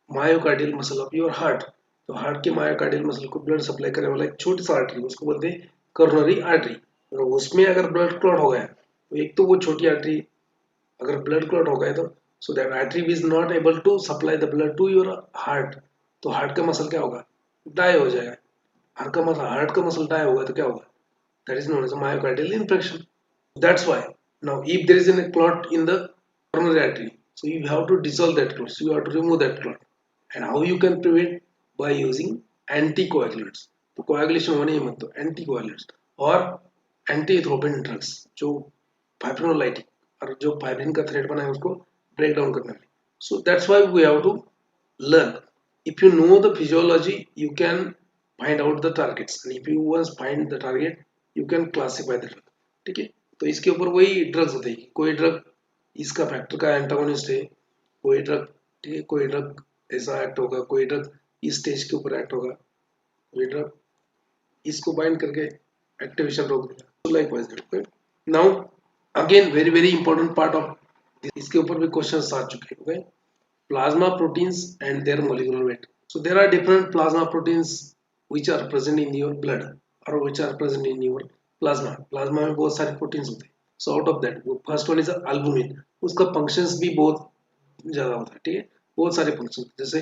myocardial muscle of your heart. तो हार्ट के मायोकार्डियल मसल को ब्लड सप्लाई करने वाला एक छोटी सा आर्टरी, उसको बोलते हैं करोनरी आर्टरी। और उसमें अगर ब्लड क्लॉट हो गया तो एक तो वो छोटी आर्टरी अगर ब्लड क्लॉट हो गया तो so that artery is not able to supply the blood to your heart, तो हार्ट का मसल क्या होगा, डाई हो जाएगा। हार्ट का मसल डाई होगा तो क्या होगा, that is known as a myocardial infarction. That's why now if there is a clot in the coronary artery, so you have to dissolve that clot, so you have to remove that clot. And how you can prevent? By using anticoagulants. तो coagulation होने ही मत दो, anticoagulants और anti-thrombin drugs जो fibrinolytic और जो fibrin का thread बना है उसको break down करने वाले. So that's why we have to learn. If you know the physiology, you can find out the targets, and if you once find the target, you can classify the drug. ठीक है, तो इसके ऊपर वही ड्रग्स होते हैं. कोई ड्रग इसका फैक्टर का एंटागोनिस्ट है, कोई ड्रग, ठीक है, कोई ड्रग ऐसा एक्ट होगा, कोई ड्रग इस स्टेज के ऊपर एक्ट होगा, कोई ड्रग इसको बाइंड करके एक्टिवेशन रोक देगा. तो likewise. Now again very important part of इसके ऊपर भी क्वेश्चंस आ चुके हैं. Okay, plasma proteins and their molecular weight. So there are different plasma proteins which are present in your blood or which are present in your plasma. Plasma में बहुत सारे proteins होते हैं. So out of that, first one is albumin. उसका functions भी बहुत ज़्यादा होता है. ठीक है, बहुत सारे functions जैसे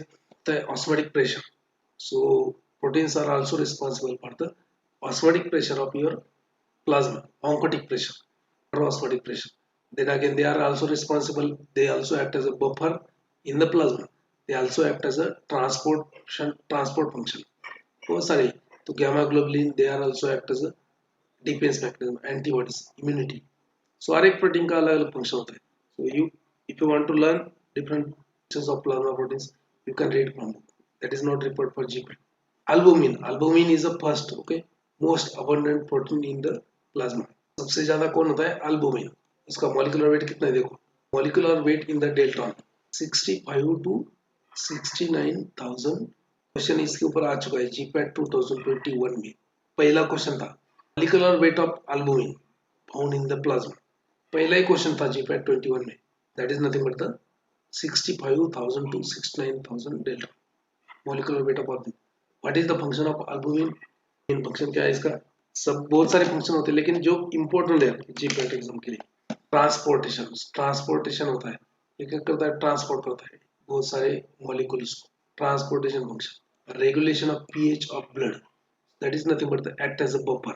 the osmotic pressure. So proteins are also responsible for the osmotic pressure of your plasma, oncotic pressure or osmotic pressure. Then again, they are also responsible. They also act as a buffer in the plasma. They also act as a transport function. बहुत सारे. तो gamma globulin, they are also act as a defense mechanism, antibodies, immunity. So हर एक प्रोटीन का अलग अलग फंक्शन होता है. So you, if you want to learn different functions of plasma proteins, you can read from book. That is not required for GPAT. Albumin is the first, okay, most abundant protein in the plasma. सबसे ज्यादा कौन होता है? अल्बुमिन. उसका मॉलिक्यूलर वेट कितना है देखो. Molecular weight in the Dalton 65 to 69,000. Question इसके ऊपर आ चुका है जीपैट 2021 में. पहला क्वेश्चन था molecular weight of albumin found in the plasma. पहला ही क्वेश्चन था जीपैट 21 में. That is nothing but the 65,000 to 69,000 delta molecular weight of albumin. What is the function of albumin? Main function क्या है इसका? सब बहुत सारे फंक्शन होते हैं, लेकिन जो इंपॉर्टेंट है जीपैट एग्जाम के लिए, ट्रांसपोर्टेशन होता है. ये क्या करता है? ट्रांसपोर्ट करता है बहुत सारे मॉलिक्यूल्स को. Transportation function. Regulation of pH of blood, that is nothing but the act as a buffer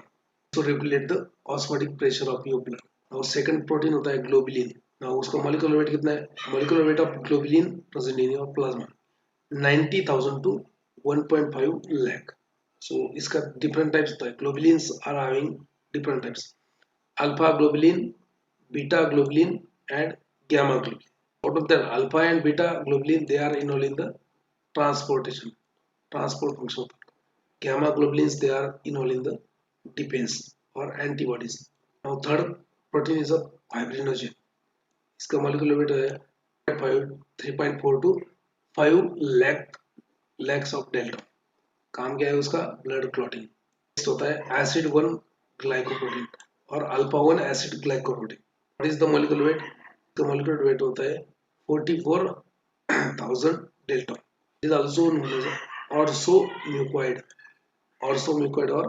to regulate the osmotic pressure of your blood. और सेकंड प्रोटीन होता है ग्लोबुलिन. नाउ उसका मॉलिक्यूलर वेट कितना है? Molecular weight of globulin present in your plasma 90,000 to 1.5 lakh. So इसका different types होता है. Globulins are having different types. Alpha globulin, beta globulin, and gamma globulin. Out of that, alpha and beta globulin, they are involved in the transport function. Gamma globulins, they are involved in the defense or antibodies. Now third protein is a fibrinogen. इसका molecular weight है 3.4 to 5 lakhs of delta. काम क्या है उसका? Blood clotting. नेक्स्ट होता है एसिड 1 ग्लाइकोप्रोटीन और alpha 1 acid glycoprotein. What is the molecular weight? The molecular weight होता है 44,000 delta. It is also known as orosomucoid और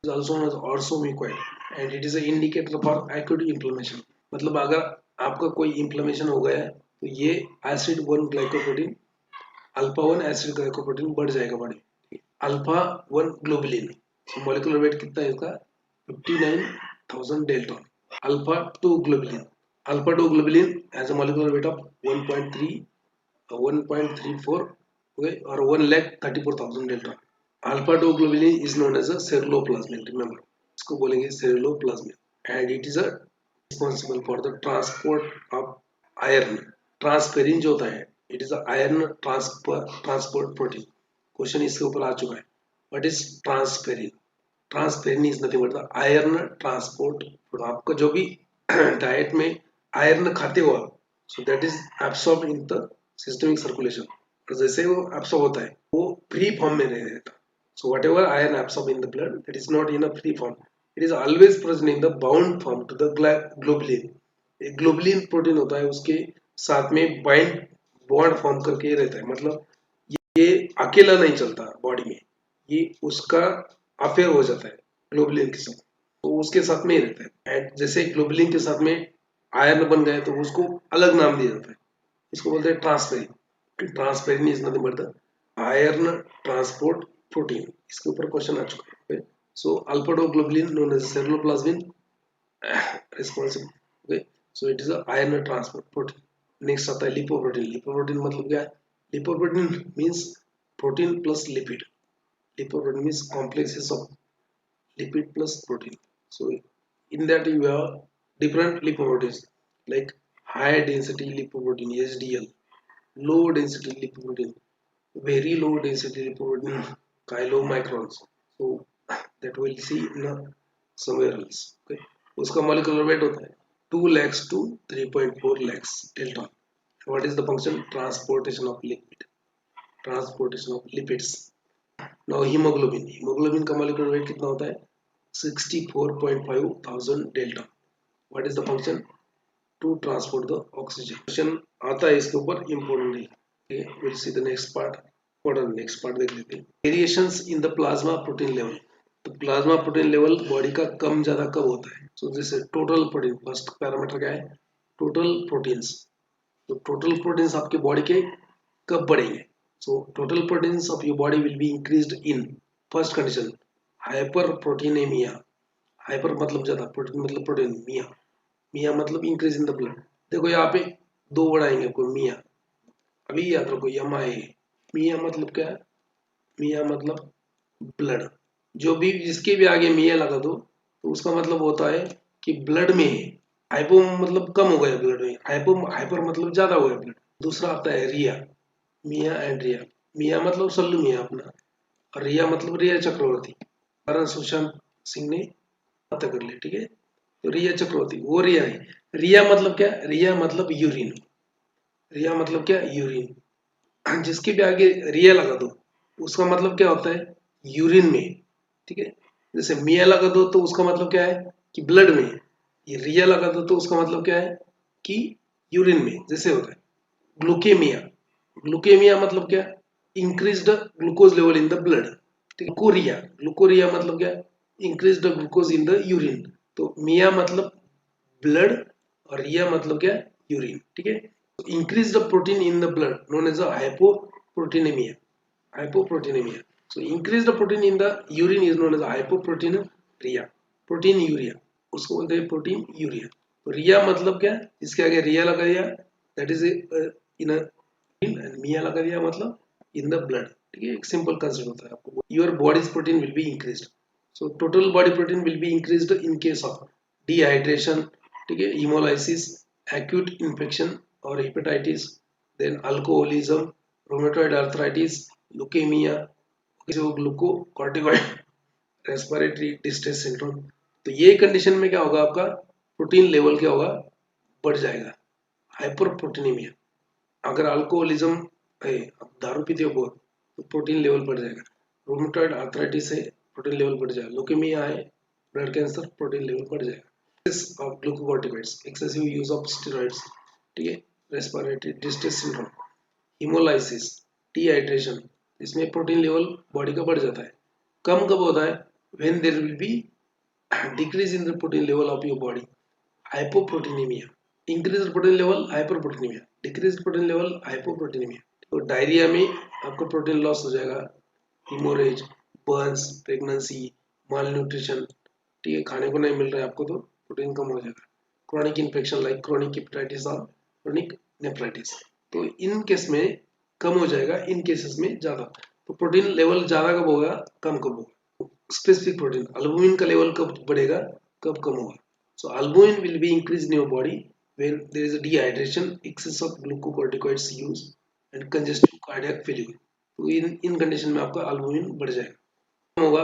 is also known as orosomucoid and it is a indicator for acute inflammation. मतलब अगर आपका कोई इन्फ्लेमेशन हो गया है तो ये acid 1 glycoprotein, alpha 1 acid glycoprotein बढ़ जाएगा body. Alpha 1 globulin molecular weight कितना है इसका? 59,000 dalton. Alpha 2 globulin has a molecular weight of 1.34 okay, और 1,34,000 dalton. Alpha 2 globulin is known as a ceruloplasmin. Remember, इसको बोलेंगे ceruloplasmin and it is a responsible for the transport of iron. Transferrin जो होता है, it is a iron transport protein. Question इसके ऊपर आ चुका है. What is transferrin? Transferrin is nothing but the iron transport. आपका जो भी डाइट में आयरन खाते हो आप, so that is absorb in the systemic circulation. तो जैसे वो एब्सॉर्ब होता है वो फ्री फॉर्म में नहीं रहता. So whatever iron absorb in the blood, that is not in a free form, it is always present in the bound form to the globulin. एक ग्लोबुलिन प्रोटीन होता है, उसके साथ में बॉन्ड फॉर्म करके रहता है. मतलब ये अकेला नहीं चलता बॉडी में, ये उसका अफेयर हो जाता है ग्लोबुलिन के साथ, तो उसके साथ में ही रहता है. एंड जैसे ग्लोबुलिन के साथ में आयरन बन गए तो उसको अलग नाम दिया जाता है, इसको बोलते हैं transferrin. Transferrin is nothing but the iron transport protein. इसके ऊपर क्वेश्चन आ चुका है. So alpha dose globulin known as ceruloplasmin responsible. Okay, so it is a iron transport protein. Next आता है लिपोप्रोटीन. लिपोप्रोटीन मतलब क्या है? Lipoprotein means protein plus lipid. Lipoprotein means complexes of lipid plus protein. So in that you have different lipoproteins like high density lipoprotein HDL, low density lipoprotein, very low density lipoprotein chylomicrons. So that we'll see in somewhere else. Okay, उसका molecular weight होता है 2 lakhs to 3.4 lakhs delta. What is the function? Transportation of lipid. Transportation of lipids. Now hemoglobin. Hemoglobin का molecular weight कितना होता है? 64.5 thousand delta. What is the function? To transport the oxygen. Question आता है इसके ऊपर important है. Okay, we'll see the next part. Next part देख लेते हैं. Variations in the plasma protein level. तो प्लाज्मा प्रोटीन लेवल बॉडी का कम ज्यादा कब होता है? सो जैसे टोटल प्रोटीन, फर्स्ट पैरामीटर क्या है? Total proteins. तो टोटल प्रोटीन्स आपके बॉडी के कब बढ़ेंगे? So total proteins of your body will be increased in first condition हाइपर प्रोटीनेमिया. हाइपर मतलब ज्यादा, प्रोटीन मतलब प्रोटीन, मिया. मिया मतलब इंक्रीज इन द ब्लड. देखो यहाँ पे दो वर्ड आएंगे आपको, मिया. अभी याद रखो एम आई. मिया मतलब क्या है? मिया मतलब ब्लड. जो भी जिसके भी आगे मिया लगा दो तो उसका मतलब होता है कि ब्लड में है. हाइपो मतलब कम हो गया ब्लड में, हाइपो हाइपर मतलब ज्यादा हो गया ब्लड. दूसरा आता है रिया. मिया एंड रिया. मिया मतलब सल्लू मिया अपना, और रिया मतलब रिया चक्रवर्ती. कारण सुशांत सिंह ने पता कर लिया. ठीक है, तो रिया चक्रवर्ती वो रिया है. रिया मतलब क्या? रिया मतलब यूरिन. रिया मतलब क्या? यूरिन. जिसके भी आगे रिया लगा दो उसका मतलब क्या होता है? यूरिन में. ठीक है, जैसे मिया लगा दो तो उसका मतलब क्या है? कि ब्लड में. ये रिया लगा दो तो उसका मतलब क्या है? कि यूरिन में. जैसे होता है ग्लूकेमिया. ग्लूकेमिया मतलब क्या? Increase the glucose level in the blood. Glycosuria. Glycosuria मतलब क्या? Increase the glucose in the urine. तो मिया मतलब ब्लड और रिया मतलब क्या? यूरिन. ठीक है, increase the protein in the blood known as a hypoproteinemia. Hypoproteinemia. So increase the protein in the urine is known as a hypoproteinuria. Protein urea उसको बोलते हैं प्रोटीन यूरिया. तो रिया मतलब क्या? इसके आगे रिया लगा दिया, दैट इज इन एंड मिया लगा दिया मतलब इन द ब्लड. ठीक है, एक सिंपल कंसेप्ट होता है आपको. Your bodies protein will be increased. So total body protein will be increased in case of dehydration. ठीक है, haemolysis, acute infection or hepatitis, then alcoholism, rheumatoid arthritis, leukemia, glucocorticoid, respiratory distress syndrome. तो ये कंडीशन में क्या होगा? आपका प्रोटीन लेवल क्या होगा? बढ़ जाएगा. हाइपरप्रोटीनेमिया. अगर अल्कोहलिज्म है, आप दारू पीते हो बहुत, तो प्रोटीन लेवल बढ़ जाएगा. रूमेटॉइड आर्थराइटिस है, प्रोटीन लेवल बढ़ जाएगा. ल्यूकेमिया है, ब्लड कैंसर, प्रोटीन लेवल बढ़ जाएगा. of glucocorticoids, excessive use of steroids. ठीक है, respiratory distress syndrome, haemolysis, dehydration, इसमें प्रोटीन लेवल बॉडी का बढ़ जाता है. कम कब होता है? When there will be decrease in the protein level of your body. Hypoproteinaemia. Increase protein level hyperproteinaemia, decrease protein level hypoproteinaemia. तो डायरिया में आपको प्रोटीन लॉस हो जाएगा. Haemorrhage, burns, pregnancy, malnutrition. ठीक है, खाने को नहीं मिल रहा है आपको तो प्रोटीन कम हो जाएगा. Chronic infection like chronic hepatitis और क्रॉनिक नेफ्राइटिस. तो इन केस में कम हो जाएगा, इन केसेस में ज्यादा. तो प्रोटीन लेवल ज्यादा कब होगा? कम कब होगा? स्पेसिफिक प्रोटीन अल्बुमिन का लेवल कब बढ़ेगा, कब कम होगा? So albumin will be increase in your body when there is a dehydration, excess of glucocorticoids use and congestive cardiac failure. तो इन कंडीशन में आपका अल्बुमिन बढ़ जाएगा. कम होगा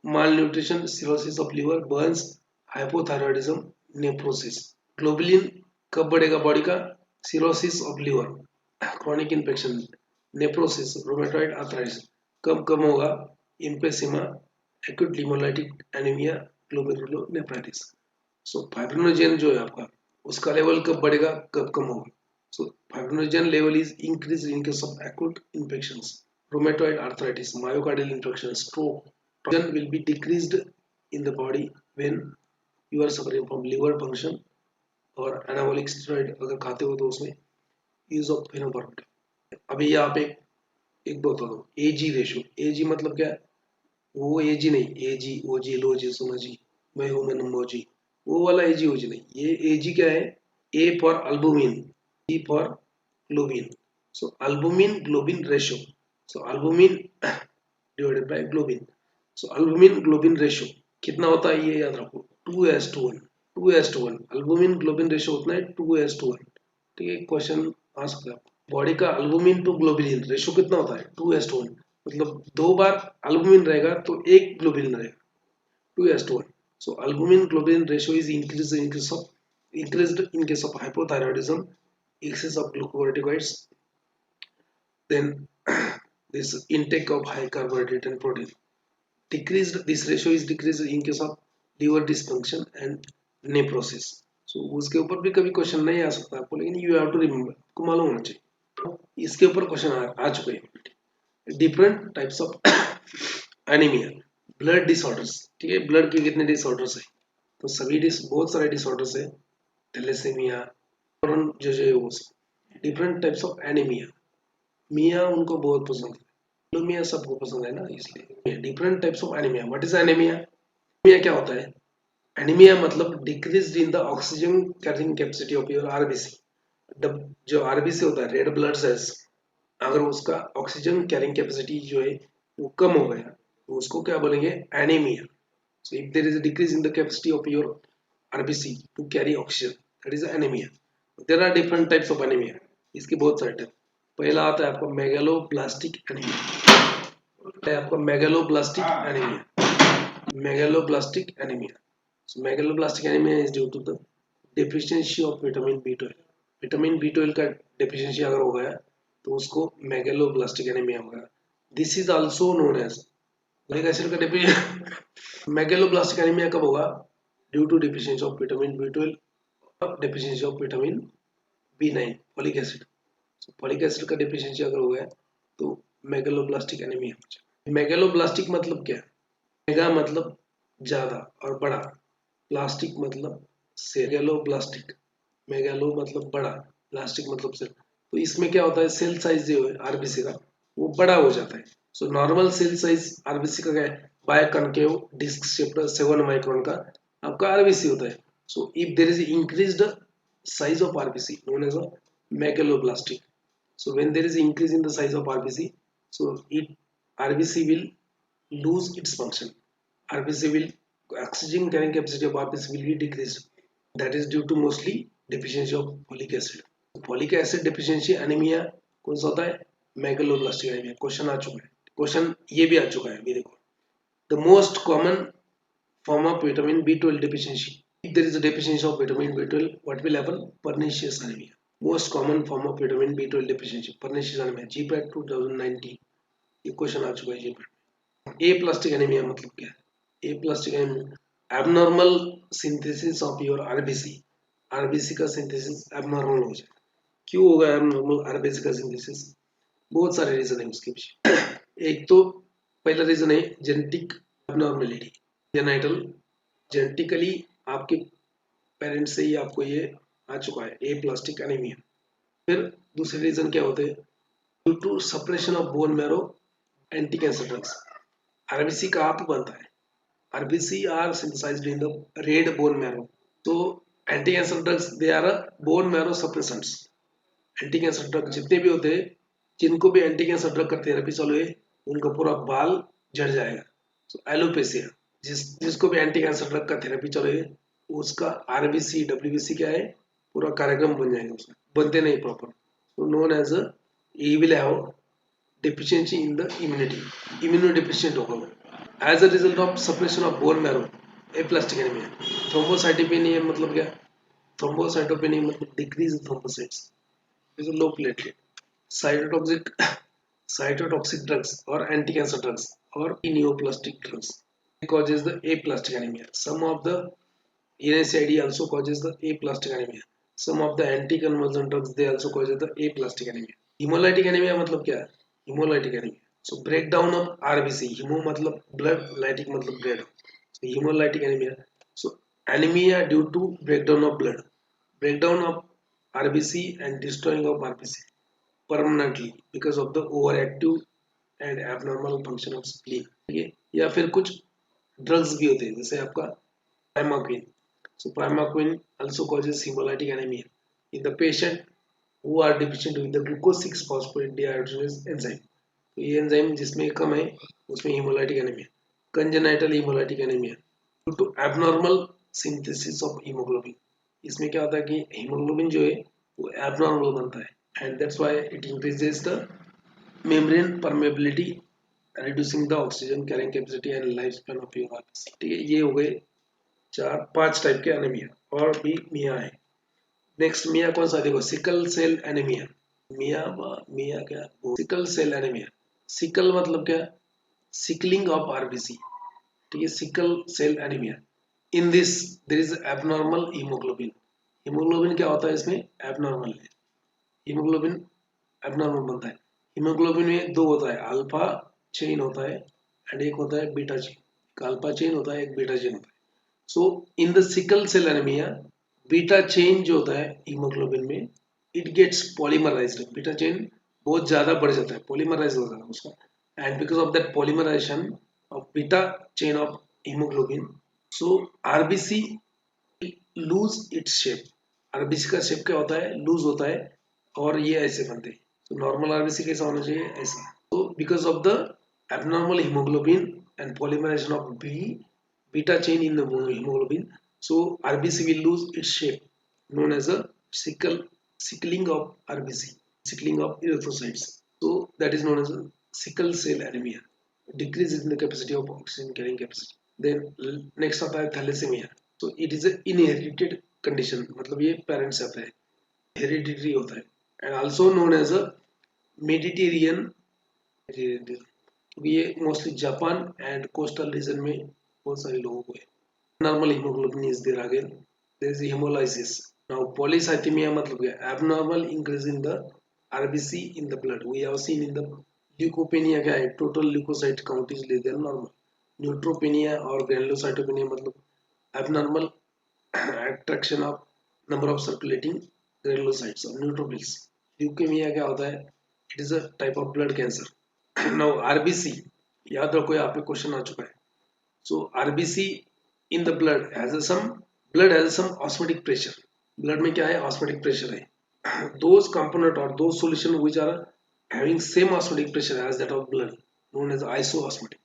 malnutrition, cirrhosis of liver, burns, hypothyroidism, nephrosis. Globulin कब बढ़ेगा बॉडी का? Cirrhosis of liver, chronic infection, nephrosis, rheumatoid arthritis. कब कम होगा? इम्पेसिमा, एक्यूट लिमोलाइटिक एनीमिया, ग्लोमेरुलोनेफ्राइटिस. सो फाइब्रिनोजेन जो है आपका, उसका लेवल कब बढ़ेगा, कब कम होगा? So fibrinogen level is increase in case of acute infections, rheumatoid arthritis, myocardial infarction, stroke. Oxygen will be decreased in the body when you are suffering from liver function और anabolic steroid अगर खाते हो तो उसमें use of phenobarbital. अभी यहाँ पे एक बात बता दो, AG रेशियो. AG मतलब क्या है? वो एजी नहीं, एजी ओजी लोजी सोनोजी मैं हूँ मैं नमोजी, वो वाला एजी ओजी नहीं, ये एजी क्या है, A for albumin, B for globin, so albumin globin ratio, so albumin divided by globin, so albumin globin ratio कितना होता है ये याद रखो, 2:1, 2:1, अल्बुमिन ग्लोबिन रेशो उतना है 2:1, ठीक है। क्वेश्चन आ सकता है बॉडी का अल्बुमिन टू ग्लोबिलिन रेशो कितना होता है 2:1, मतलब 2 बार अल्बुमिन रहेगा तो एक ग्लोबिलिन रहेगा 2:1, so albumin globulin ratio is increased in case of hypothyroidism, excess of glucocorticoids, then this intake of high carbohydrate and protein. Decreased, this ratio is decreased in case of liver dysfunction and nephrosis. So उसके ऊपर भी कभी क्वेश्चन नहीं आ सकता आपको, लेकिन यू हैव टू रिमेम्बर, आपको मालूम होना चाहिए। इसके ऊपर क्वेश्चन आ चुके हैं। Different types of anaemia, blood disorders, ठीक है, ब्लड के कितने डिसऑर्डर्स है, तो सभी बहुत सारे डिसऑर्डर्स है, थैलेसीमिया और जो जो वो डिफरेंट टाइप्स ऑफ एनीमिया, मिया उनको बहुत पसंद है, मिया सबको पसंद है ना, इसलिए different types of anaemia. What is anaemia? Anaemia क्या होता है? एनीमिया मतलब decrease in the oxygen carrying capacity of your RBC. जो आरबीसी होता है, रेड ब्लड सेल्स, अगर उसका ऑक्सीजन कैरिंग कैपेसिटी जो है वो कम हो गया तो उसको क्या बोलेंगे? Anaemia. So if there is a decrease in the capacity of your RBC to carry oxygen, that is anaemia. There are different types of anaemia, इसके बहुत सारे टाइप। पहला आता है आपका मेगालोब्लास्टिक एनीमिया, है आपका megaloblastic anaemia, megaloblastic anaemia. So megaloblastic anemia is due to the deficiency of vitamin B12. Vitamin B12 का deficiency अगर हो गया तो उसको megaloblastic anemia होगा। This is also known as folic acid का deficiency। megaloblastic anemia कब होगा? Due to deficiency of vitamin B12 और deficiency of vitamin B9 folic acid। So folic acid का deficiency अगर हो गया तो megaloblastic anemia हो जाएगा। megaloblastic मतलब क्या है? मेगा मतलब ज्यादा और बड़ा, प्लास्टिक मतलब सेल, मेगालोब्लास्टिक, मेगालो मतलब बड़ा, प्लास्टिक मतलब सेल। तो इसमें क्या होता है, सेल साइज जो है आरबीसी का वो बड़ा हो जाता है। So normal cell size RBC का क्या है? Biconcave disc shaped 7 micron का आपका आरबीसी होता है। So if there is increased size of RBC known as a megaloblastic. So when there is increase in the size of RBC, so it RBC will lose its function. RBC will oxygen carrying capacity of RBC will be decreased. That is due to mostly deficiency of folic acid. Folic acid deficiency anemia कौन सा होता है? Megaloblastic anaemia. क्वेश्चन आ चुका है, क्वेश्चन ये भी आ चुका है, अभी देखो। The most common form of vitamin B12 deficiency. If there is a deficiency of vitamin B12, what will happen? Pernicious anemia. Most common form of vitamin B12 deficiency, pernicious anemia. GPAT 2019 ये क्वेश्चन आ चुका है GPAT। ए प्लास्टिक एनीमिया मतलब क्या है? Aplastic anaemia abnormal synthesis of your RBC, RBC का सिंथेसिस एबनॉर्मल हो जाए। क्यों होगा एबनॉर्मल आरबीसी का सिंथेसिस? बहुत सारे रीजन है उसके पीछे। एक तो पहला रीजन है जेनेटिक एबनॉर्मेलिटी, जेनाइटल, जेनेटिकली आपके पेरेंट्स से ही आपको ये आ चुका है ए प्लास्टिक एनीमिया। फिर दूसरे रीजन क्या होते हैं? Due to suppression of bone marrow anti cancer drugs. RBC कहाँ पे बनता है? RBC are synthesised in the red bone marrow, तो anti cancer drugs they are bone marrow suppressants. Anti cancer drug जितने भी होते हैं, जिनको भी एंटी कैंसर ड्रग का थेरेपी चालू है उनका पूरा बाल झड़ जाएगा। तो एलोपेसिया, जिसको भी एंटी कैंसर ड्रग का थेरेपी चालू है उसका आरबीसी डब्ल्यूबीसी क्या है, पूरा कार्यक्रम बन जाएगा, उसमें बनते नहीं प्रॉपर। तो known as he will have deficiency in the immunity, immunodeficient होगा as a result of suppression of bone marrow, aplastic anemia। thrombocytopenia मतलब क्या? thrombocytopenia मतलब decrease in thrombocytes, is a low platelet। cytotoxic cytotoxic drugs or anti-cancer drugs or neoplastic drugs causes the aplastic anemia। some of the NSAID also causes the aplastic anemia। some of the anti-convulsant drugs they also causes the aplastic anemia। hemolytic anemia मतलब क्या है? hemolytic anemia, so breakdown of RBC, hemo मतलब blood, lytic मतलब bread, so hemolytic anemia, so anemia due to breakdown of blood, breakdown of RBC and destroying of RBC permanently because of the overactive and abnormal function of spleen, ठीक है। या फिर कुछ ड्रग्स भी होते हैं जैसे आपका primaquine. So primaquine also causes hemolytic anemia in the patient who are deficient with the glucose 6 phosphate dehydrogenase enzyme। तो ये एंजाइम जिसमें कम है उसमें hemolytic anemia, congenital hemolytic anemia due to abnormal synthesis of hemoglobin। इसमें क्या होता है कि hemoglobin जो है वो abnormal बनता है and that's why it increases the membrane permeability, reducing the oxygen carrying capacity and lifespan of your RBC। ठीक है, ये हो गए चार पांच टाइप के एनीमिया। और भी मिया है। नेक्स्ट मिया कौन सा देखो, सिकल सेल एनीमिया। मिया मिया क्या, सिकल सेल एनीमिया। सिकल मतलब क्या, सिकलिंग ऑफ आरबीसी, ठीक है, sickle cell anaemia. In this there is abnormal haemoglobin. Haemoglobin क्या होता है इसमें, एबनॉर्मल है। हीमोग्लोबिन एबनॉर्मल बनता है। हीमोग्लोबिन में दो होता है, अल्फा चेन होता है एंड एक होता है बीटा चेन। एक अल्फा चेन होता है, एक बीटा चेन होता है। So in the sickle cell anaemia beta chain जो होता है हीमोग्लोबिन में, it gets polymerised. Beta chain बहुत ज्यादा बढ़ जाता है, पॉलीमराइज हो जाता है उसका। And because of that polymerisation of beta chain of haemoglobin, so RBC lose its shape. RBC का शेप क्या होता है, लूज होता है और ये ऐसे बनते हैं। तो नॉर्मल आरबीसी कैसा होना चाहिए, ऐसा। तो because of the abnormal hemoglobin and polymerization of beta chain in the hemoglobin, so RBC will lose its shape, known as a sickling of RBC, sickling of erythrocytes. So that is known as a sickle cell anemia, decrease in the capacity of oxygen carrying capacity. Then next आता है thalassemia. So it is a inherited condition, मतलब ये parents से आता है, hereditary होता है, and also known as a Mediterranean, क्योंकि ये mostly Japan and coastal region में बहुत सारे लोगों को है। Normal haemoglobin is there, again there is haemolysis. Now polycythaemia मतलब क्या, abnormal increase in the RBC in the blood. We have seen in the leukopenia क्या है, total leukocyte count is less than normal. Neutropenia और ग्रैनुलोसाइटोपेनिया मतलब abnormal attraction of number of circulating granulocytes or neutrophils। Leukaemia क्या होता है, it is a type of blood cancer. Now RBC, याद रखो यहाँ पे क्वेश्चन आ चुका है। So RBC in the blood has some osmotic pressure. Blood में क्या है, ऑस्मोटिक प्रेशर है। दोज कंपोनेंट और those solution which are having same osmotic pressure as that of blood, known as isoosmotic.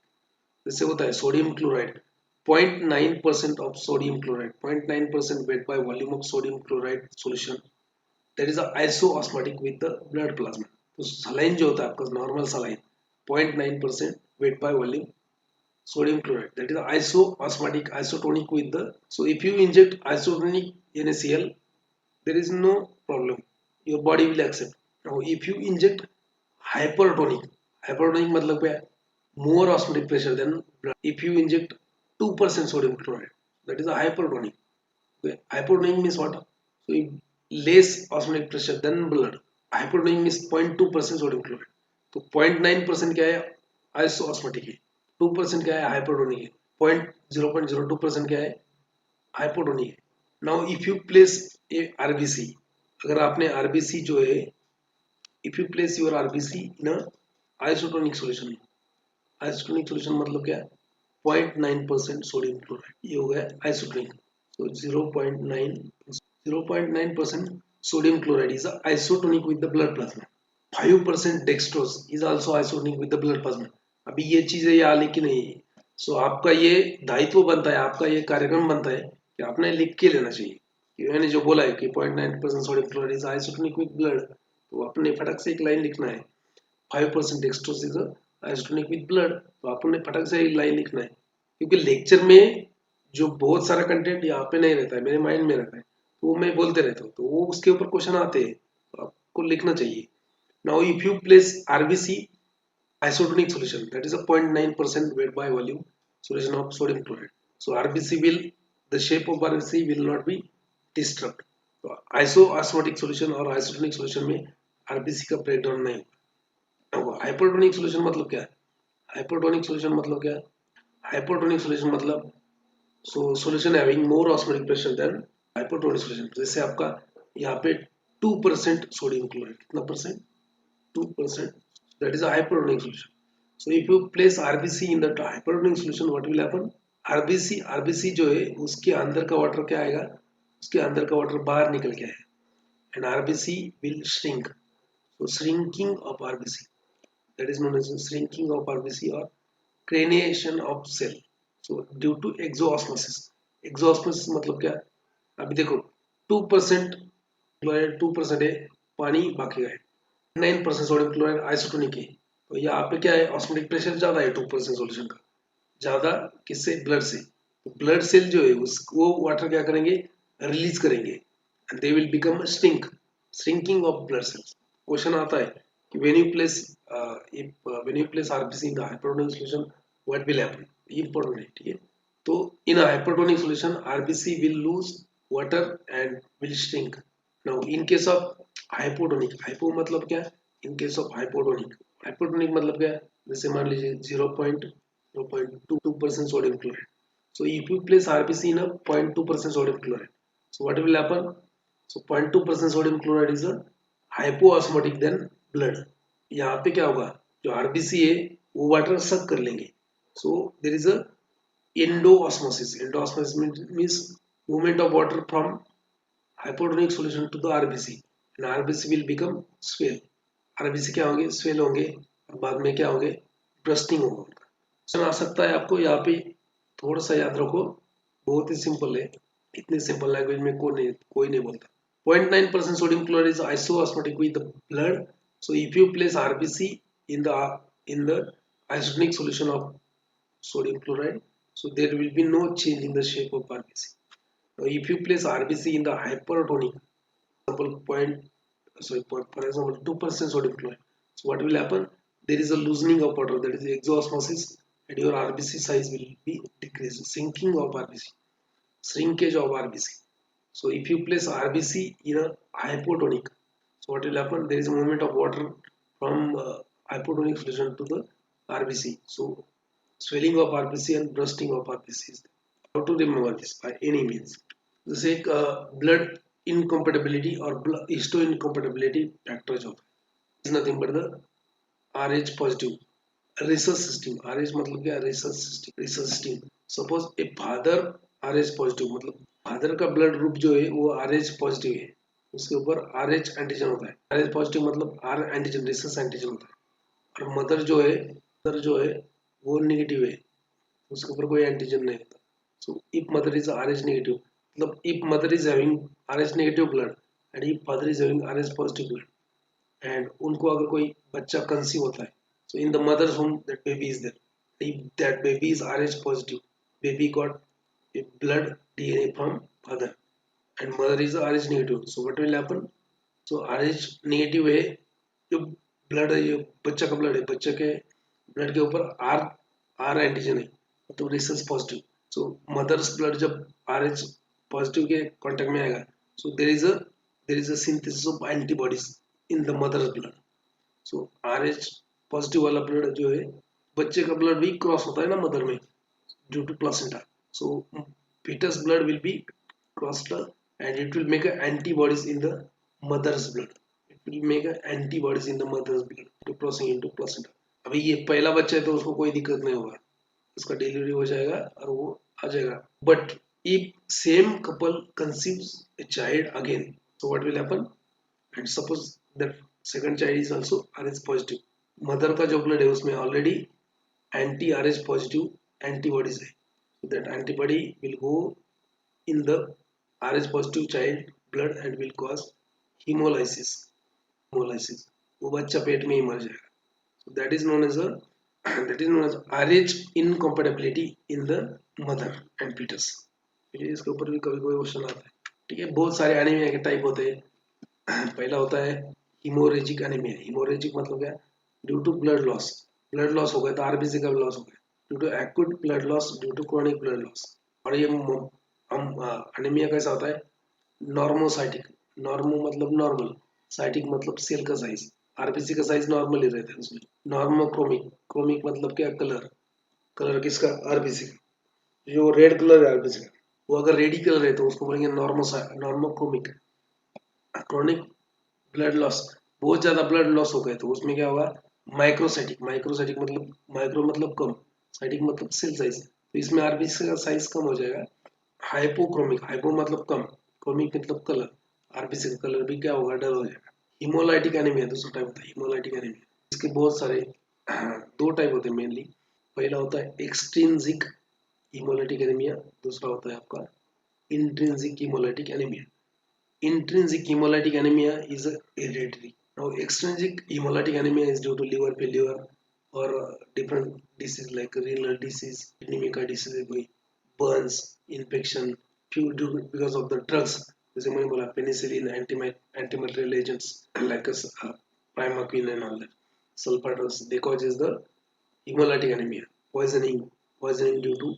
जैसे होता है sodium chloride, 0.9% of sodium chloride, 0.9% weight by volume of sodium chloride solution, that is a isoosmotic with the blood plasma। तो सलाइन जो होता है आपका normal saline, 0.9% weight by volume sodium chloride, that is isoosmotic, isotonic with the, so if you inject isotonic NaCl, there is no problem, your body will accept। now if you inject hypertonic, hypertonic मतलब क्या है, more osmotic pressure than blood, if you inject 2% sodium chloride, that is a hypertonic। okay? Hypertonic means what, so if less osmotic pressure than blood, hypertonic means 0.2% sodium chloride। तो 0.9% क्या है, आइसोऑस्मोटिक है। 2% क्या है, हाइपोटोनिक है। 0.02% क्या है, हाइपोटोनिक है। Now if you place a RBC, अगर आपने आरबीसी जो है, if you place your RBC in isotonic solution, isotonic solution मतलब क्या है, 0.9% सोडियम क्लोराइड, ये हो गया isotonic. so 0.9% sodium chloride is isotonic with the blood plasma। 5% dextrose is also isotonic with the blood plasma। अभी ये चीजें यहाँ लिखी नहीं है। सो आपका ये दायित्व बनता है, आपका ये कार्यक्रम बनता है कि आपने लिख के लेना चाहिए कि मैंने जो बोला है कि 0.9% sodium chloride is isotonic with blood, तो अपने फटक से एक लाइन लिखना है, 5% dextrose is isotonic with blood, तो आपने फटक से एक लाइन लिखना है। क्योंकि लेक्चर में जो बहुत सारा कंटेंट यहाँ पे नहीं रहता है, मेरे माइंड में रहता है, तो वो मैं बोलते रहता हूँ, तो वो उसके ऊपर क्वेश्चन आते हैं, तो आपको लिखना चाहिए। Now if you place RBC isotonic solution, that is a 0.9% weight by volume solution of sodium chloride, so RBC will, the shape of RBC will not be disturbed। तो isoosmotic solution और isotonic solution में RBC का ब्रेकडाउन नहीं होगा। हाइपोटोनिक सॉल्यूशन मतलब क्या है, हाइपोटोनिक सॉल्यूशन मतलब क्या है, हाइपोटोनिक सॉल्यूशन मतलब solution having more osmotic pressure than hypotonic solution. जैसे आपका यहाँ पे 2% सोडियम क्लोराइड, कितना percent, 2%, that is a hypotonic solution. So if you place RBC in the hypertonic solution, what will happen? RBC जो है उसके अंदर का वाटर क्या आएगा? उसके अंदर का वाटर बाहर निकल के आएगा, and RBC will shrink. So shrinking of RBC, that is known as shrinking of RBC or crenation of cell. So due to exoosmosis. Exoosmosis मतलब क्या? अभी देखो 2% क्लोराइड 2% है, पानी बाकी है 9% सोडियम क्लोराइड आइसोटोनिक है। तो यहाँ पे क्या है, ऑस्मोटिक प्रेशर ज्यादा है 2% सोल्यूशन का, ज्यादा किससे? ब्लड से। तो ब्लड सेल जो है उसको वाटर क्या करेंगे? रिलीज करेंगे, and they will become shrinking of blood cells. Question आता है कि when you place RBC in the hypertonic solution what will happen? Important है, ठीक है। तो in hypertonic solution RBC will lose water and will shrink. Now in case of hypotonic, hypo मतलब क्या? इन केस ऑफ हाइपोटोनिक मतलब क्या? जैसे मान लीजिए 0.2% sodium chloride. So if you place RBC in a 0.2% sodium chloride, so what will happen? So 0.2% sodium chloride is a hypoosmotic than blood. यहाँ पे क्या होगा? जो RBC है वो वाटर सक कर लेंगे. So there is a endoosmosis. Endoosmosis means movement of water from hypotonic solution to the RBC, and RBC will become swell. RBC क्या होंगे? स्वेल होंगे, और बाद में क्या होंगे? ब्रस्टिंग होगा उनका। क्वेश्चन आ सकता है आपको यहाँ पे, थोड़ा सा याद रखो, बहुत ही सिंपल है, इतनी सिंपल लैंग्वेज में कोई नहीं बोलता। 0.9% sodium chloride is isoosmotic with the blood. So if you place RBC in the isotonic solution of sodium chloride, so there will be no change in the shape of RBC. Now if you place RBC in the hypertonic, example for example 2% sodium chloride, so what will happen? There is a loosening of water, that is exoosmosis, and your RBC size will be decreased, sinking of RBC, shrinkage of RBC. So if you place RBC in a hypotonic, so what will happen? There is a movement of water from hypotonic solution to the RBC. So swelling of RBC and bursting of RBC is there. How to remember this? By any means. जैसे एक ब्लड इनकम्पेटेबिलिटी और हिस्टो इनकम्पेटेबिलिटी फैक्टर जो है, is nothing but the RH positive research system. RH मतलब क्या? Research system. Suppose a father RH positive, मतलब फादर का ब्लड ग्रुप जो है वो RH पॉजिटिव है, उसके ऊपर RH एंटीजन होता है। RH पॉजिटिव मतलब R एंटीजन, रिसर्च एंटीजन होता है। और मदर जो है वो नेगेटिव है, उसके ऊपर कोई एंटीजन नहीं होता। So if mother is RH negative, मतलब if mother is having RH negative blood and if father is having RH positive blood, and उनको अगर कोई बच्चा कंसीव होता है, so in the mother's womb that baby is there. If that baby is RH positive, baby got a blood DNA from father, and mother is RH negative. So what will happen? So RH negative है, जो ब्लड है, ये बच्चा का ब्लड है, बच्चे के ब्लड के ऊपर R एंटीजन है, तो research positive. So mother's blood जब RH पॉजिटिव के कांटेक्ट में आएगा, so there is a synthesis of antibodies in the mother's blood. So RH positive वाला ब्लड जो है, बच्चे का ब्लड भी क्रॉस होता है ना मदर में due to placenta, so fetus blood will be crossed and it will make antibodies in the mother's blood. It will make antibodies in the mother's blood to crossing into placenta. अभी ये पहला बच्चा है तो उसको कोई दिक्कत नहीं होगा, उसका डिलीवरी हो जाएगा और वो आ जाएगा। But if same couple conceives a child again, so what will happen? And suppose that second child is also RH positive, mother का जो ब्लड है उसमें already anti RH positive antibodies है, so that antibody will go in the RH positive child blood and will cause hemolysis. वो बच्चा पेट में ही मर जाएगा। So that is known as RH incompatibility in the mother and fetus. इसके ऊपर भी कभी कोई क्वेश्चन आता है, ठीक है। बहुत सारे एनीमिया के टाइप होते हैं। पहला होता है हीमोरेजिक एनीमिया। हीमोरेजिक मतलब क्या? ड्यू टू ब्लड लॉस हो गया तो आरबीसी का लॉस हो गया, due to acute blood loss, due to chronic blood loss. और ये हम एनीमिया कैसा होता है? नॉर्मोसाइटिक। नॉर्मो मतलब नॉर्मल, साइटिक मतलब सेल का साइज, आरबीसी का साइज नॉर्मल ही रहता है उसमें। क्रोमिक मतलब क्या? कलर किसका? आरबीसी का। जो रेड कलर है आरबीसी का, वो अगर रेडी कलर है तो उसको बोलेंगे नॉर्मोक्रोमिक। क्रॉनिक ब्लड लॉस, बहुत ज्यादा ब्लड लॉस हो गए तो उसमें क्या होगा? माइक्रोसाइटिक, माइक्रोसाइटिक मतलब माइक्रो मतलब कम, साइटिक मतलब सेल साइज, तो इसमें आरबीसी का साइज कम हो जाएगा। हाइपोक्रोमिक, हाइपो मतलब कम, क्रोमिक मतलब कलर, आरबीसी का कलर भी क्या होगा, डल हो जाएगा। हिमोलाइटिक एनीमिया दूसरा टाइप होता है, हिमोलाइटिक एनीमिया। इसके बहुत सारे दो टाइप होते हैं मेनली। पहला होता है एक्सट्रिंसिक हिमोलाइटिक एनीमिया, दूसरा होता है आपका intrinsic haemolytic anaemia. Intrinsic hemolytic anemia is hereditary. Now, extrinsic hemolytic anemia is due to liver failure or different disease like renal disease, anemic disease, burns, infection, because of the drugs. जैसे मैंने बोला penicillin, antimalarial agents like primaquine and all that. Sulfators, they causes the hemolytic anemia. Poisoning due to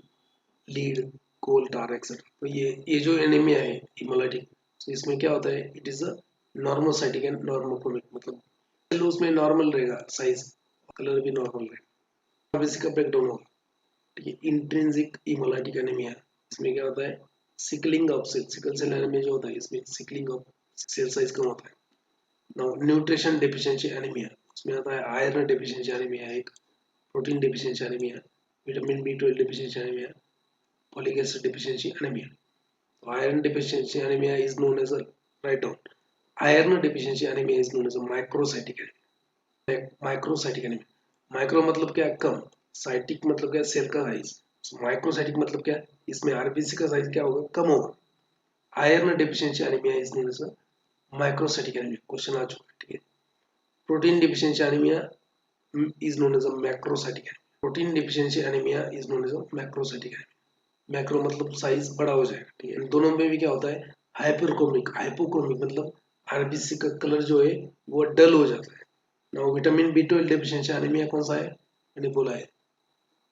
lead, coal, tar etcetera. तो ये जो एनीमिया है हिमोलाइटिक, तो इसमें क्या होता है, it is a normocytic and normochromic, मतलब सेल उसमें नॉर्मल रहेगा, साइज कलर भी नॉर्मल रहेगा, अब इसका ब्रेकडाउन होगा। ठीक है, इंट्रिंसिक हिमोलाइटिक एनीमिया, इसमें क्या होता है, sickling of cell, sickle cell anaemia जो होता है इसमें सिकलिंग ऑफ सेल साइज कम होता है। नाउ न्यूट्रिशन डेफिशिएंसी एनीमिया, उसमें आता है आयरन डेफिशिएंसी एनीमिया, एक protein deficiency anaemia, vitamin B12 deficiency anaemia, folic acid deficiency anemia. So iron deficiency anemia is known as a, write down. Iron deficiency anemia is known as a microcytic anemia. Microcytic anemia. Micro मतलब क्या, कम, साइटिक मतलब क्या, सेल का साइज, माइक्रोसाइटिक मतलब क्या, इसमें आरबीसी का साइज क्या होगा, कम होगा। Iron deficiency anaemia is known as microcytic anaemia, question आ चुका है। ठीक है, protein deficiency anaemia is known as macrocytic anaemia, protein deficiency anaemia is known as macrocytic anaemia. Macro मतलब साइज बड़ा हो जाएगा। ठीक है, इन दोनों में भी क्या होता है, हाइपरक्रोमिक, हाइपोक्रोमिक मतलब आरबीसी का कलर जो है वो डल हो जाता है। ना विटामिन B12 डेफिशिएंसी एनीमिया कौन सा है, मैंने बोला है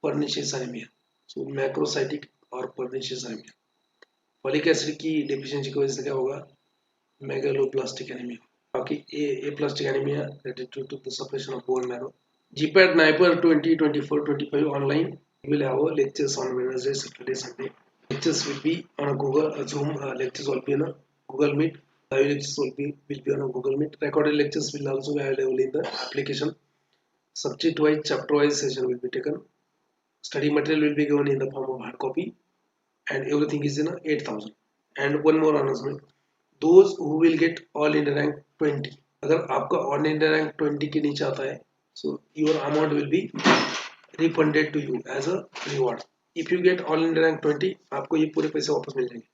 पर्निशियस एनीमिया, सो मैक्रोसाइटिक और पर्निशियस एनीमिया। फॉलिक एसिड की डेफिशिएंसी की वजह से क्या होगा, मेगालोब्लास्टिक एनीमिया। बाकी aplastic anaemia that is due to the suppression of bone marrow. GPAT Niper 2024-25 online. We will have lectures on Wednesday, Saturday, Sunday. Lectures will be on a Google Zoom. Lectures will be on a Google Meet. Live lectures will be on a Google Meet. Recorded lectures will also be available in the application. Subject wise, chapter wise session will be taken. Study material will be given in the form of hard copy, and everything is in a 8,000. And one more announcement: those who will get all India rank 20, अगर आपका ऑल इंडिया रैंक 20 के नीचे आता है, so your amount will be refunded to you as a reward. If you get all India rank 20, आपको ये पूरे पैसे वापस मिल जाएंगे।